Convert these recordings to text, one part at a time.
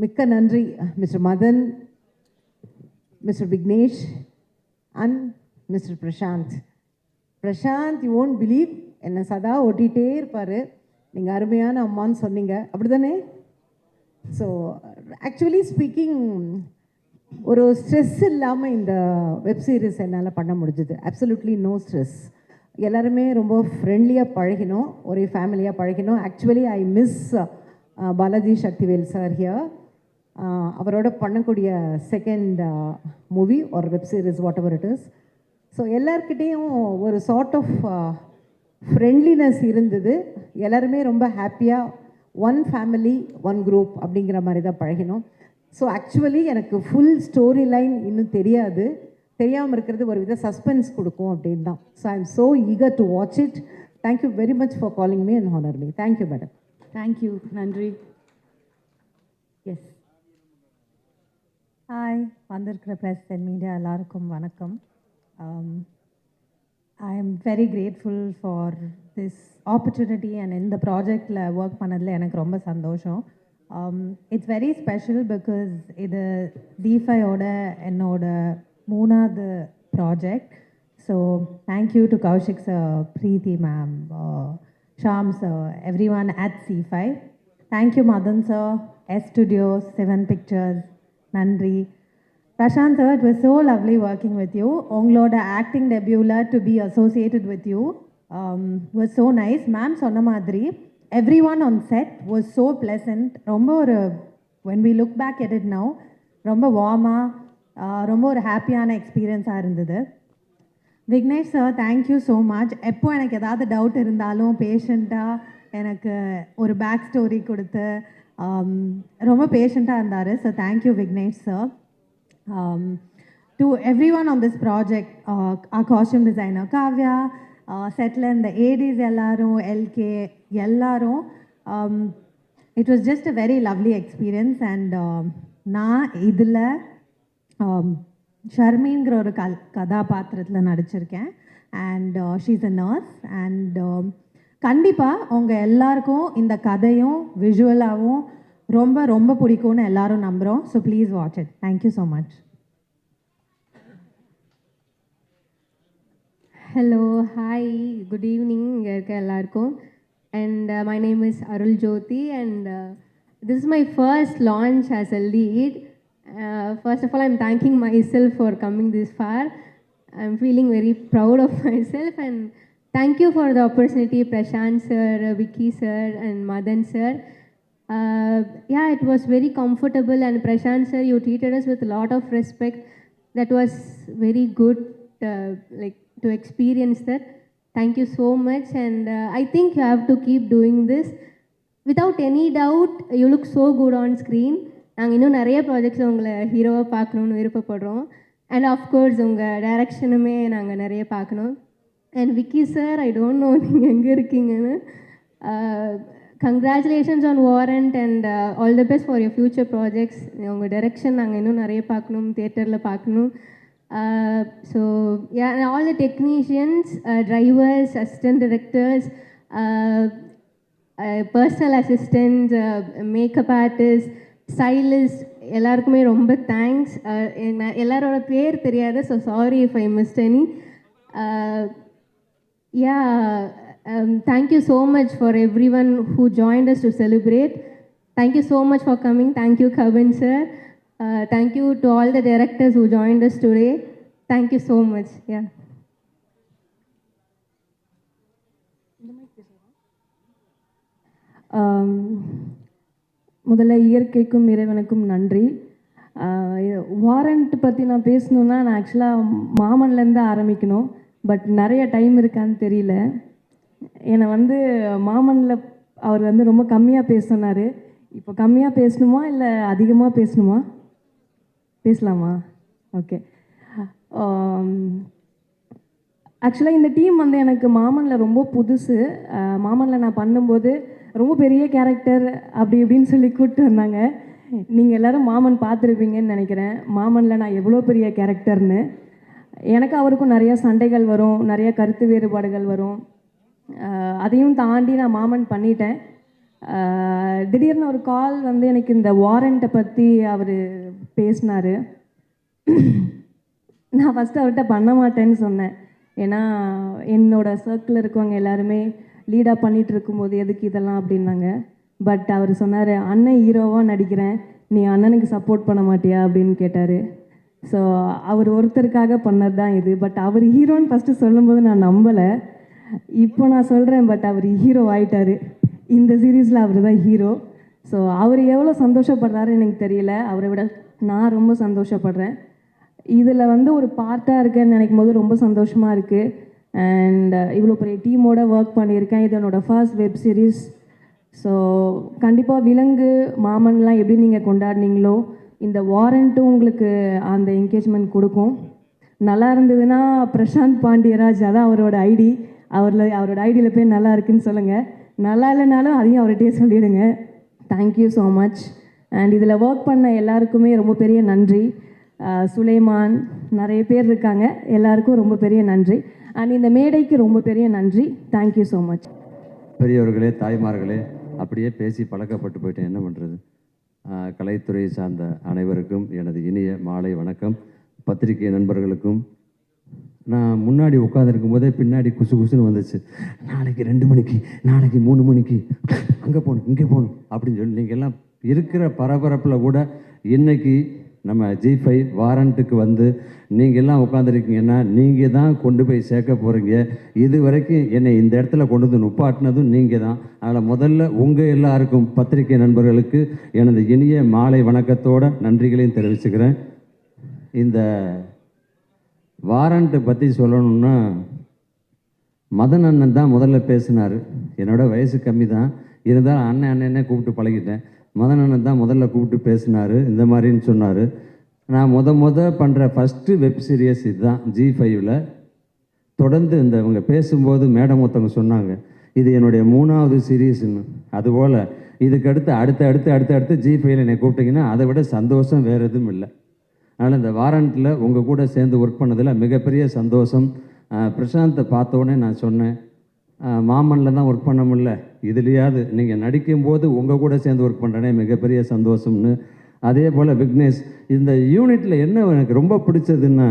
மிக்க நன்றி Mr. Madan, Mr. Vignesh and Mr. Prashant. Prashant, you won't believe, என்னை சதா ஓட்டிகிட்டே இருப்பார். நீங்கள் அருமையான அம்மான்னு சொன்னீங்க, அப்படி தானே? ஸோ ஆக்சுவலி ஸ்பீக்கிங், ஒரு ஸ்ட்ரெஸ் இல்லாமல் இந்த வெப் சீரிஸ் என்னால் பண்ண முடிஞ்சுது. Absolutely no stress. எல்லாருமே ரொம்ப ஃப்ரெண்ட்லியாக பழகினோம், ஒரே ஃபேமிலியாக பழகினோம். Actually I miss Balaji Sakthivel sir here. அவரோட பண்ணக்கூடிய செகண்ட் மூவி ஒரு web series whatever it is. So எல்லார்கிட்டேயும் ஒரு சார்ட் ஆஃப் ஃப்ரெண்ட்லினஸ் இருந்தது. எல்லாருமே ரொம்ப ஹாப்பியாக ஒன் ஃபேமிலி ஒன் குரூப் அப்படிங்கிற மாதிரி தான் பழகினோம். ஸோ ஆக்சுவலி எனக்கு ஃபுல் ஸ்டோரி லைன் இன்னும் தெரியாது. தெரியாமல் இருக்கிறது ஒரு வித சஸ்பென்ஸ் கொடுக்கும் அப்படின்னு தான். So I am so eager to watch it. Thank you very much for calling me and honour me. Thank you madam. Thank you, நன்றி. எஸ், ஹாய், வந்திருக்கிற ப்ரெஸ் அண்ட் மீடியா எல்லாருக்கும் வணக்கம். I am very grateful for this opportunity and in the projectல work பண்ணதில் எனக்கு ரொம்ப சந்தோஷம். It's very special because இது D5ஓட என்னோட 3வது project. So thank you to Kaushik sir, Preethi ma'am, Sham sir, everyone at C5. Thank you Madan sir, S Studios, 7 Pictures, நன்றி. Prashant sir, it was so lovely working with you. Ongloda acting debut to be associated with you was so nice. Ma'am sonna madri, everyone on set was so pleasant. Romba or when we look back at it now, romba warma, romba or happy ana experience ah irundhudu. Vignesh sir, thank you so much. Eppo enakku edavadhu doubt irundhalum patient ah enakku or back story koduthu romba patient ah irundharu. So thank you Vignesh sir. To everyone on this project, our costume designer Kavya, Settle and the ADs ellarum, LK ellarum, it was just a very lovely experience. And na idla Sharmeengra oru kadhapatrathila nadichiruken, and she's a nurse. And kandipa unga ellarkum inda kadayum visualavum ரொம்ப ரொம்ப பிடிக்கும்னு எல்லாரும் நம்புகிறோம். So please watch it. Thank you so much. Hello, hi, good evening இங்கே இருக்க எல்லாருக்கும். And my name is Arul Jothi and this is my first launch as a lead. First of all I'm thanking myself for coming this far. I'm feeling very proud of myself and thank you for the opportunity Prashanth sir, Vicky sir and Madan sir. Yeah, it was very comfortable, and Prashant sir, you treated us with a lot of respect. That was very good, like to experience that. Thank you so much, and I think you have to keep doing this. Without any doubt, you look so good on screen. நாங்கள் இன்னும் நிறைய ப்ராஜெக்ட்ஸில் உங்களை ஹீரோவாக பார்க்கணுன்னு விருப்பப்படுறோம். And of course உங்கள் டைரக்ஷனுமே நாங்கள் நிறைய பார்க்கணும். And Vicky sir, I don't know நீங்கள் எங்கே இருக்கீங்கன்னு. Congratulations on Warrant and all the best for your future projects. உங்கள் டைரக்ஷன் நாங்கள் இன்னும் நிறைய பார்க்கணும், தியேட்டரில் பார்க்கணும். So yeah, and all the technicians, drivers, assistant directors, personal assistants, makeup artists, stylists, எல்லாருக்குமே ரொம்ப தேங்க்ஸ். எல்லாரோட பேர் தெரியாது, so sorry if I missed any. Thank you so much for everyone who joined us to celebrate. Thank you so much for coming. Thank you, Kavan sir. Thank you to all the directors who joined us today. Thank you so much. Yeah. முதல்ல இயற்கைக்கும் இறைவனுக்கும் நன்றி. Warrant பற்றி நான் பேசணுன்னா நான் ஆக்சுவலாக மாமன்லேருந்து ஆரம்பிக்கணும். But நிறைய time இருக்கான்னு தெரியல. என்னை மாமனில் அவர் ரொம்ப கம்மியாக பேச சொன்னார். இப்போ கம்மியாக பேசணுமா இல்லை அதிகமாக பேசணுமா? பேசலாமா? ஓகே. ஆக்சுவலாக இந்த டீம் எனக்கு மாமனில் ரொம்ப புதுசு. மாமனில் நான் பண்ணும்போது ரொம்ப பெரிய கேரக்டர் அப்படி இப்படின்னு சொல்லி கூப்பிட்டு வந்தாங்க. நீங்கள் எல்லோரும் மாமன் பார்த்துருப்பீங்கன்னு நினைக்கிறேன். மாமனில் நான் எவ்வளோ பெரிய கேரக்டர்னு. எனக்கு அவருக்கும் நிறைய சண்டைகள் வரும், நிறைய கருத்து வேறுபாடுகள் வரும். அதையும் தாண்டி நான் மாமன் பண்ணிட்டேன். திடீர்னு ஒரு கால் வந்து எனக்கு இந்த வாரண்ட்டை பற்றி அவர் பேசினார். நான் ஃபஸ்ட்டு அவர்கிட்ட பண்ண மாட்டேன்னு சொன்னேன். ஏன்னா என்னோடய சர்க்கிளில் இருக்கவங்க எல்லாருமே லீடாக பண்ணிகிட்டு இருக்கும்போது எதுக்கு இதெல்லாம் அப்படின்னாங்க. பட் அவர் சொன்னார், அண்ணன் ஹீரோவாக நடிக்கிறேன், நீ அண்ணனுக்கு சப்போர்ட் பண்ண மாட்டியா அப்படின்னு கேட்டார். ஸோ அவர் ஒருத்தருக்காக பண்ணது தான் இது. பட் அவர் ஹீரோன்னு ஃபஸ்ட்டு சொல்லும்போது நான் நம்பலை. இப்போ நான் சொல்கிறேன், பட் அவர் ஹீரோ ஆயிட்டார். இந்த சீரீஸில் அவர் தான் ஹீரோ. ஸோ அவர் எவ்வளோ சந்தோஷப்படுறாருன்னு எனக்கு தெரியல. அவரை விட நான் ரொம்ப சந்தோஷப்படுறேன். இதில் வந்து ஒரு பார்ட்டாக இருக்கேன்னு நினைக்கும் போது ரொம்ப சந்தோஷமாக இருக்குது. அண்ட் இவ்வளோ பெரிய டீமோட ஒர்க் பண்ணியிருக்கேன். இது என்னோடய ஃபர்ஸ்ட் வெப் சீரிஸ். ஸோ கண்டிப்பாக விலங்கு மாமன்லாம் எப்படி நீங்கள் கொண்டாடினீங்களோ இந்த வாரண்ட்டும் உங்களுக்கு அந்த என்கேஜ்மெண்ட் கொடுக்கும். நல்லா இருந்ததுன்னா பிரசாந்த் பாண்டியராஜ், அதான் அவரோட ஐடி, அவரோட ஐடியில் போய் நல்லா இருக்குன்னு சொல்லுங்கள். நல்லா இல்லைனாலும் அதையும் அவர்கிட்டயே சொல்லிவிடுங்க. Thank you so much. அண்ட் இதில் ஒர்க் பண்ண எல்லாருக்குமே ரொம்ப பெரிய நன்றி. சுலைமான், நிறைய பேர் இருக்காங்க, எல்லாருக்கும் ரொம்ப பெரிய நன்றி. அண்ட் இந்த மேடைக்கு ரொம்ப பெரிய நன்றி. Thank you so much. பெரியவர்களே, தாய்மார்களே, அப்படியே பேசி பழக்கப்பட்டு போயிட்டேன், என்ன பண்ணுறது. கலைத்துறையை சார்ந்த அனைவருக்கும் எனது இனிய மாலை வணக்கம். பத்திரிகை நண்பர்களுக்கும். நான் முன்னாடி உட்காந்துருக்கும் போதே பின்னாடி குசு குசுன்னு வந்துச்சு. நாளைக்கு 2 மணிக்கு, நாளைக்கு 3 மணிக்கு, அங்கே போகணும், இங்கே போகணும் அப்படின்னு சொல்லி நீங்கள் எல்லாம் இருக்கிற பரபரப்பில் கூட இன்னைக்கு நம்ம G5 வாரண்ட்டுக்கு வந்து நீங்கள் எல்லாம் உட்காந்துருக்கீங்கன்னா நீங்கள் தான் கொண்டு போய் சேர்க்க போகிறீங்க. இது வரைக்கும் என்னை இந்த இடத்துல கொண்டு வந்து நுப்பாட்டினதும் நீங்கள் தான். அதில் முதல்ல உங்கள் எல்லாருக்கும் பத்திரிகை நண்பர்களுக்கு எனது இனிய மாலை வணக்கத்தோட நன்றிகளையும் தெரிவிச்சுக்கிறேன். இந்த வாரண்ட்டை பற்றி சொல்லணும்னா மதன் அண்ணன் தான் முதல்ல பேசினார். என்னோட வயசு கம்மி தான், இருந்தாலும் அண்ணன்னே கூப்பிட்டு பழகிட்டேன். மதன் அண்ணன் தான் முதல்ல கூப்பிட்டு பேசினார், இந்த மாதிரின்னு சொன்னார். நான் பண்ணுற ஃபஸ்ட்டு வெப் சீரியஸ் இதுதான் G5ல். தொடர்ந்து இவங்க பேசும்போது மேடம் ஒருத்தவங்க சொன்னாங்க, இது என்னுடைய 3வது சீரீஸ்ன்னு. அதுபோல் இதுக்கடுத்து அடுத்து G5ல் என்னை கூப்பிட்டிங்கன்னா அதை விட சந்தோஷம் வேறு எதுவும் இல்லை. அதனால் இந்த வாரண்ட்டில் உங்கள் கூட சேர்ந்து ஒர்க் பண்ணதில் மிகப்பெரிய சந்தோஷம். பிரசாந்தை பார்த்தோன்னே நான் சொன்னேன், மாமனில் தான் ஒர்க் பண்ண முடியல, இதுலையாவது நீங்கள் நடிக்கும்போது உங்கள் கூட சேர்ந்து ஒர்க் பண்ணுறேனே மிகப்பெரிய சந்தோஷம்னு. அதே போல் விக்னேஷ், இந்த யூனிட்டில் என்ன எனக்கு ரொம்ப பிடிச்சதுன்னா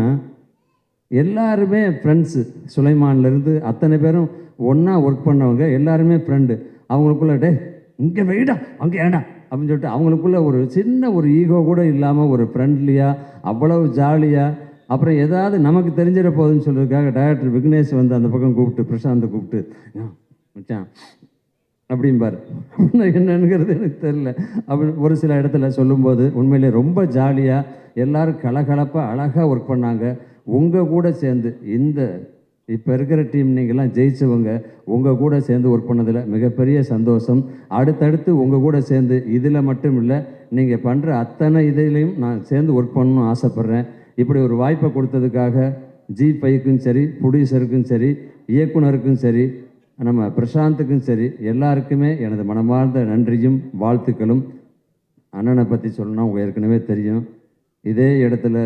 எல்லாருமே ஃப்ரெண்ட்ஸு. சுலைமான்லேருந்து அத்தனை பேரும் ஒன்றா ஒர்க் பண்ணவங்க, எல்லாருமே ஃப்ரெண்டு. அவங்களுக்குள்ள டே இங்கே வெயிடா அங்கே ஏடா அப்படின்னு சொல்லிட்டு அவங்களுக்குள்ள ஒரு சின்ன ஒரு ஈகோ கூட இல்லாமல் ஒரு ஃப்ரெண்ட்லியாக அவ்வளவு ஜாலியாக. அப்புறம் ஏதாவது நமக்கு தெரிஞ்சிட போகுதுன்னு சொல்கிறதுக்காக டைரக்டர் விக்னேஷ் வந்து அந்த பக்கம் கூப்பிட்டு பிரசாந்தை கூப்பிட்டு மச்சான் அப்படிம்பார். என்னங்கிறது எனக்கு தெரில. அப்படி ஒரு சில இடத்துல சொல்லும்போது உண்மையிலே ரொம்ப ஜாலியாக எல்லோரும் கலகலப்பாக அழகாக ஒர்க் பண்ணாங்க. உங்கள் கூட சேர்ந்து இந்த இப்போ இருக்கிற டீம் நீங்கள்லாம் ஜெயிச்சவங்க உங்கள் கூட சேர்ந்து ஒர்க் பண்ணதில் மிகப்பெரிய சந்தோஷம். அடுத்தடுத்து உங்கள் கூட சேர்ந்து இதில் மட்டும் இல்லை, நீங்கள் பண்ணுற அத்தனை இதிலையும் நான் சேர்ந்து ஒர்க் பண்ணணும்னு ஆசைப்பட்றேன். இப்படி ஒரு வாய்ப்பை கொடுத்ததுக்காக G5க்கும் சரி, ப்ரொடியூசருக்கும் சரி, இயக்குனருக்கும் சரி, நம்ம பிரசாந்துக்கும் சரி, எல்லாருக்குமே எனது மனமார்ந்த நன்றியும் வாழ்த்துக்களும். அண்ணனை பற்றி சொல்லணும்னா உங்கள் ஏற்கனவே தெரியும். இதே இடத்துல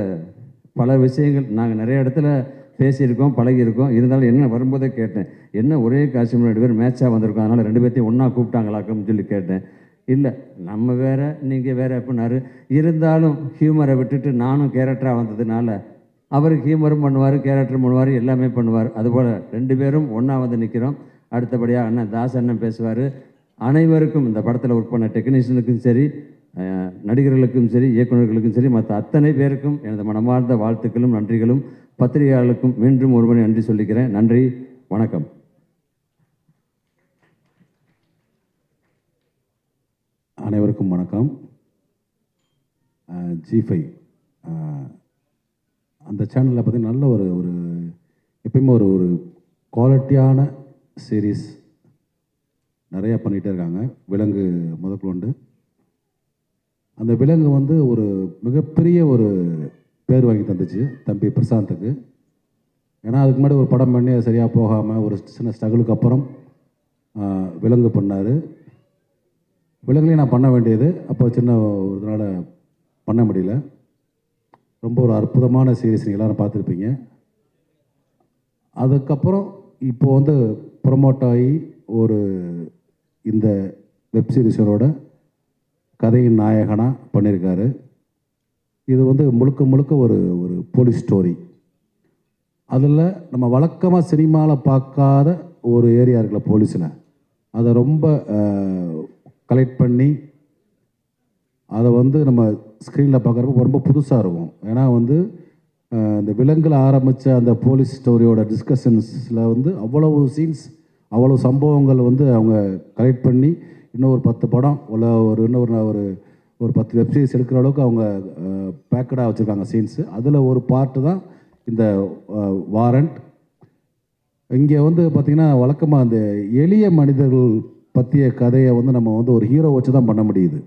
பல விஷயங்கள் நாங்கள் நிறைய இடத்துல பேசியிருக்கோம், பழகியிருக்கோம். இருந்தாலும் என்ன வரும்போதே கேட்டேன், என்ன ஒரே காட்சி 2 பேர் மேட்சாக வந்திருக்கோம், அதனால் 2 பேர்த்தையும் ஒன்றா கூப்பிட்டாங்களாக்குன்னு சொல்லி கேட்டேன். இல்லை நம்ம வேறு நீங்கள் வேறு அப்படின்னாரு. இருந்தாலும் ஹியூமரை விட்டுட்டு நானும் கேரக்டராக வந்ததுனால அவருக்கு ஹியூமரும் பண்ணுவார், கேரக்டரும் பண்ணுவார், எல்லாமே பண்ணுவார். அதுபோல் 2 பேரும் ஒன்றா வந்து நிற்கிறோம். அடுத்தபடியாக அண்ணன் தாஸ் அண்ணன் பேசுவார். அனைவருக்கும் இந்த படத்தில் ஒர்க் பண்ண டெக்னீஷியனுக்கும் சரி, நடிகர்களுக்கும் சரி, இயக்குநர்களுக்கும் சரி, மற்ற அத்தனை பேருக்கும் எனது மனமார்ந்த வாழ்த்துக்களும் நன்றிகளும். பத்திரிகையாளர்களுக்கும் மீண்டும் ஒருவரை நன்றி சொல்லிக்கிறேன். நன்றி, வணக்கம். அனைவருக்கும் வணக்கம். G5 அந்த சேனலில் பார்த்திங்கன்னா நல்ல ஒரு எப்பயுமே ஒரு குவாலிட்டியான சீரீஸ் நிறையா பண்ணிகிட்டே இருக்காங்க. விலங்கு முதற்கொண்டு அந்த விலங்கு வந்து ஒரு மிகப்பெரிய ஒரு பேர் வாங்கி தந்துச்சு தம்பி பிரசாந்துக்கு. ஏன்னா அதுக்கு முன்னாடி ஒரு படம் பண்ணி சரியாக போகாமல் ஒரு சின்ன ஸ்ட்ரகிளுக்கு அப்புறம் விலங்கு பண்ணார். விலங்குலையும் நான் பண்ண வேண்டியது அப்போ சின்ன ஒரு இதனால் பண்ண முடியல. ரொம்ப ஒரு அற்புதமான சீரீஸ் நீங்கள் எல்லோரும் பார்த்துருப்பீங்க. அதுக்கப்புறம் இப்போது வந்து ப்ரொமோட் ஆகி இந்த வெப் சீரிஸரோட கதையின் நாயகனாக பண்ணியிருக்காரு. இது வந்து முழுக்க முழுக்க ஒரு ஒரு போலீஸ் ஸ்டோரி. அதில் நம்ம வழக்கமாக சினிமாவில் பார்க்காத ஒரு ஏரியா இருக்குல்ல போலீஸில், அதை ரொம்ப கலெக்ட் பண்ணி அதை வந்து நம்ம ஸ்க்ரீனில் பார்க்குறப்ப ரொம்ப புதுசாக இருக்கும். ஏன்னா வந்து இந்த விலங்கில் ஆரம்பித்த அந்த போலீஸ் ஸ்டோரியோட டிஸ்கஷன்ஸில் வந்து அவ்வளவு சீன்ஸ், அவ்வளோ சம்பவங்கள் வந்து அவங்க கலெக்ட் பண்ணி இன்னும் ஒரு 10 படம் இல்லை ஒரு 10 வெப்சீரிஸ் எடுக்கிற அளவுக்கு அவங்க பேக்கடாக வச்சுருக்காங்க சீன்ஸு. அதில் ஒரு பார்ட்டு தான் இந்த வாரண்ட். இங்கே வந்து பார்த்திங்கன்னா வழக்கமாக அந்த எளிய மனிதர்கள் பற்றிய கதையை வந்து நம்ம வந்து ஒரு ஹீரோ வச்சு தான் பண்ண முடியுது.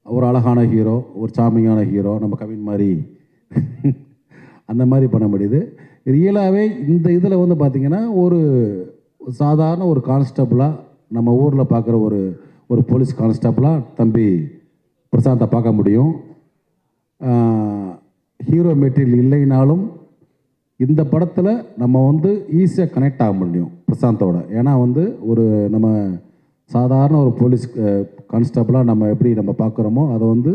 ஒரு அழகான ஹீரோ, ஒரு சாமியான ஹீரோ, நம்ம கவின் மாதிரி அந்த மாதிரி பண்ண முடியுது. ரியலாகவே இந்த இதில் வந்து பார்த்திங்கன்னா ஒரு சாதாரண ஒரு கான்ஸ்டபிளாக நம்ம ஊரில் பார்க்குற ஒரு போலீஸ் கான்ஸ்டபிளாக தம்பி பிரசாந்தை பார்க்க முடியும். ஹீரோ மெட்டீரியல் இல்லைனாலும் இந்த படத்தில் நம்ம வந்து ஈஸியாக கனெக்ட் ஆக முடியும் பிரசாந்தோட. ஏன்னா வந்து ஒரு நம்ம சாதாரண ஒரு போலீஸ் கான்ஸ்டபிளாக நம்ம எப்படி நம்ம பார்க்குறோமோ அதை வந்து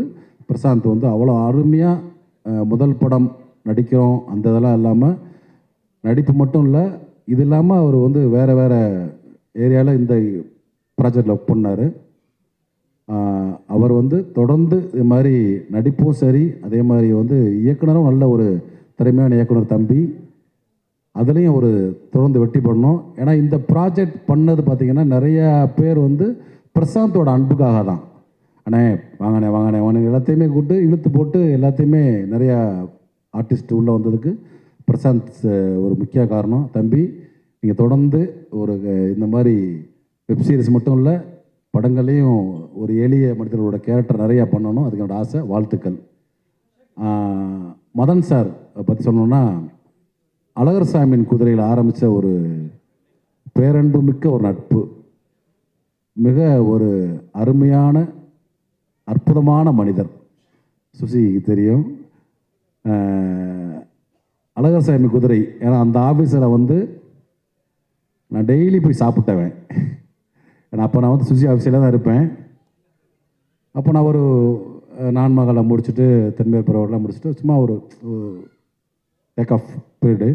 பிரசாந்த் வந்து அவ்வளோ அருமையாக முதல் படம் நடிக்கிறோம் அந்த இதெல்லாம் இல்லாமல் நடிப்பு மட்டும் இல்லை, இது இல்லாமல் அவர் வந்து வேறு ஏரியாவில் இந்த ப்ராஜெக்டில் ஒர்க் பண்ணார். அவர் வந்து தொடர்ந்து இது மாதிரி நடிப்பும் சரி, அதே மாதிரி வந்து இயக்குனரும் நல்ல ஒரு திறமையான இயக்குனர் தம்பி, அதுலேயும் ஒரு தொடர்ந்து வெற்றி பண்ணோம். ஏன்னா இந்த ப்ராஜெக்ட் பண்ணது பார்த்திங்கன்னா நிறையா பேர் வந்து பிரசாந்தோட அன்புக்காக தான். அண்ணே வாங்கண்ணே எல்லாத்தையுமே கூப்பிட்டு இழுத்து போட்டு எல்லாத்தையுமே நிறையா ஆர்டிஸ்ட் உள்ளே வந்ததுக்கு பிரசாந்த் ஒரு முக்கிய காரணம். தம்பி நீங்கள் தொடர்ந்து ஒரு இந்த மாதிரி வெப்சீரிஸ் மட்டும் இல்லை படங்கள்லேயும் ஒரு எளிய மனிதர்களோட கேரக்டர் நிறையா பண்ணணும், அதுக்கு என்னோட ஆசை. வாழ்த்துக்கள். மதன் சார் பற்றி சொல்லணுன்னா, அழகர் சாமியின் குதிரையில் ஆரம்பித்த ஒரு பேரன்பு மிக்க ஒரு நட்பு, மிக ஒரு அருமையான அற்புதமான மனிதர். சுசிக்கு தெரியும் அழகர் சாமி குதிரை. ஏன்னா அந்த ஆஃபீஸரை வந்து நான் டெய்லி போய் சாப்பிட்டவேன். ஏன்னா அப்போ நான் வந்து சுசி ஆஃபீஸில் தான் இருப்பேன். அப்போ நான் ஒரு நான்மகளை முடிச்சுட்டு தென்மேற்புறவெல்லாம் முடிச்சுட்டு சும்மா ஒரு டேக் ஆஃப் பீரியடு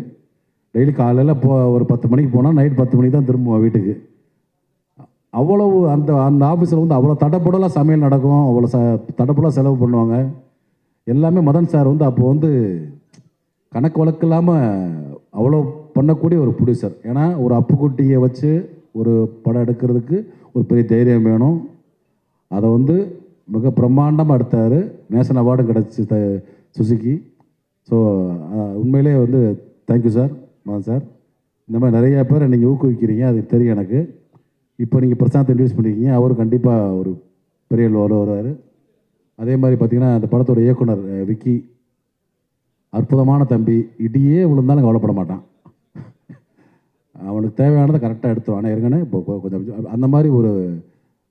டெய்லி காலையில் ஒரு 10 மணிக்கு போனால் நைட் 10 மணிக்கு தான் திரும்புவேன் வீட்டுக்கு. அவ்வளவு அந்த ஆஃபீஸில் வந்து அவ்வளோ தடப்படலாம் சமையல் நடக்கும், அவ்வளோ தடப்படலாம் செலவு பண்ணுவாங்க எல்லாமே. மதன் சார் வந்து அப்போ வந்து கணக்கு வழக்கு இல்லாமல் அவ்வளோ பண்ணக்கூடிய ஒரு ப்ரொடியூசர். ஏன்னா ஒரு அப்புக்குட்டியை வச்சு ஒரு படம் எடுக்கிறதுக்கு ஒரு பெரிய தைரியம் வேணும். அதை வந்து மிக பிரம்மாண்டமாக எடுத்தார். நேஷனல் அவார்டும் கிடச்சி சுசுகி. ஸோ உண்மையிலே வந்து தேங்க்யூ சார், மதன் சார். இந்த மாதிரி நிறையா பேரை நீங்கள் ஊக்குவிக்கிறீங்க, அது தெரியும் எனக்கு. இப்போ நீங்கள் பிரசாந்த் இன்ட்ரடியூஸ் பண்ணியிருக்கீங்க, அவரும் கண்டிப்பாக ஒரு பெரிய வருவார். அதே மாதிரி பார்த்திங்கன்னா அந்த படத்தோட இயக்குனர் விக்கி அற்புதமான தம்பி. இடியே விழுந்தாலும் கவலைப்பட மாட்டான், அவனுக்கு தேவையானதை கரெக்டாக எடுத்துருவான். ஆனால் ஏற்கனவே இப்போ கொஞ்சம் அந்த மாதிரி ஒரு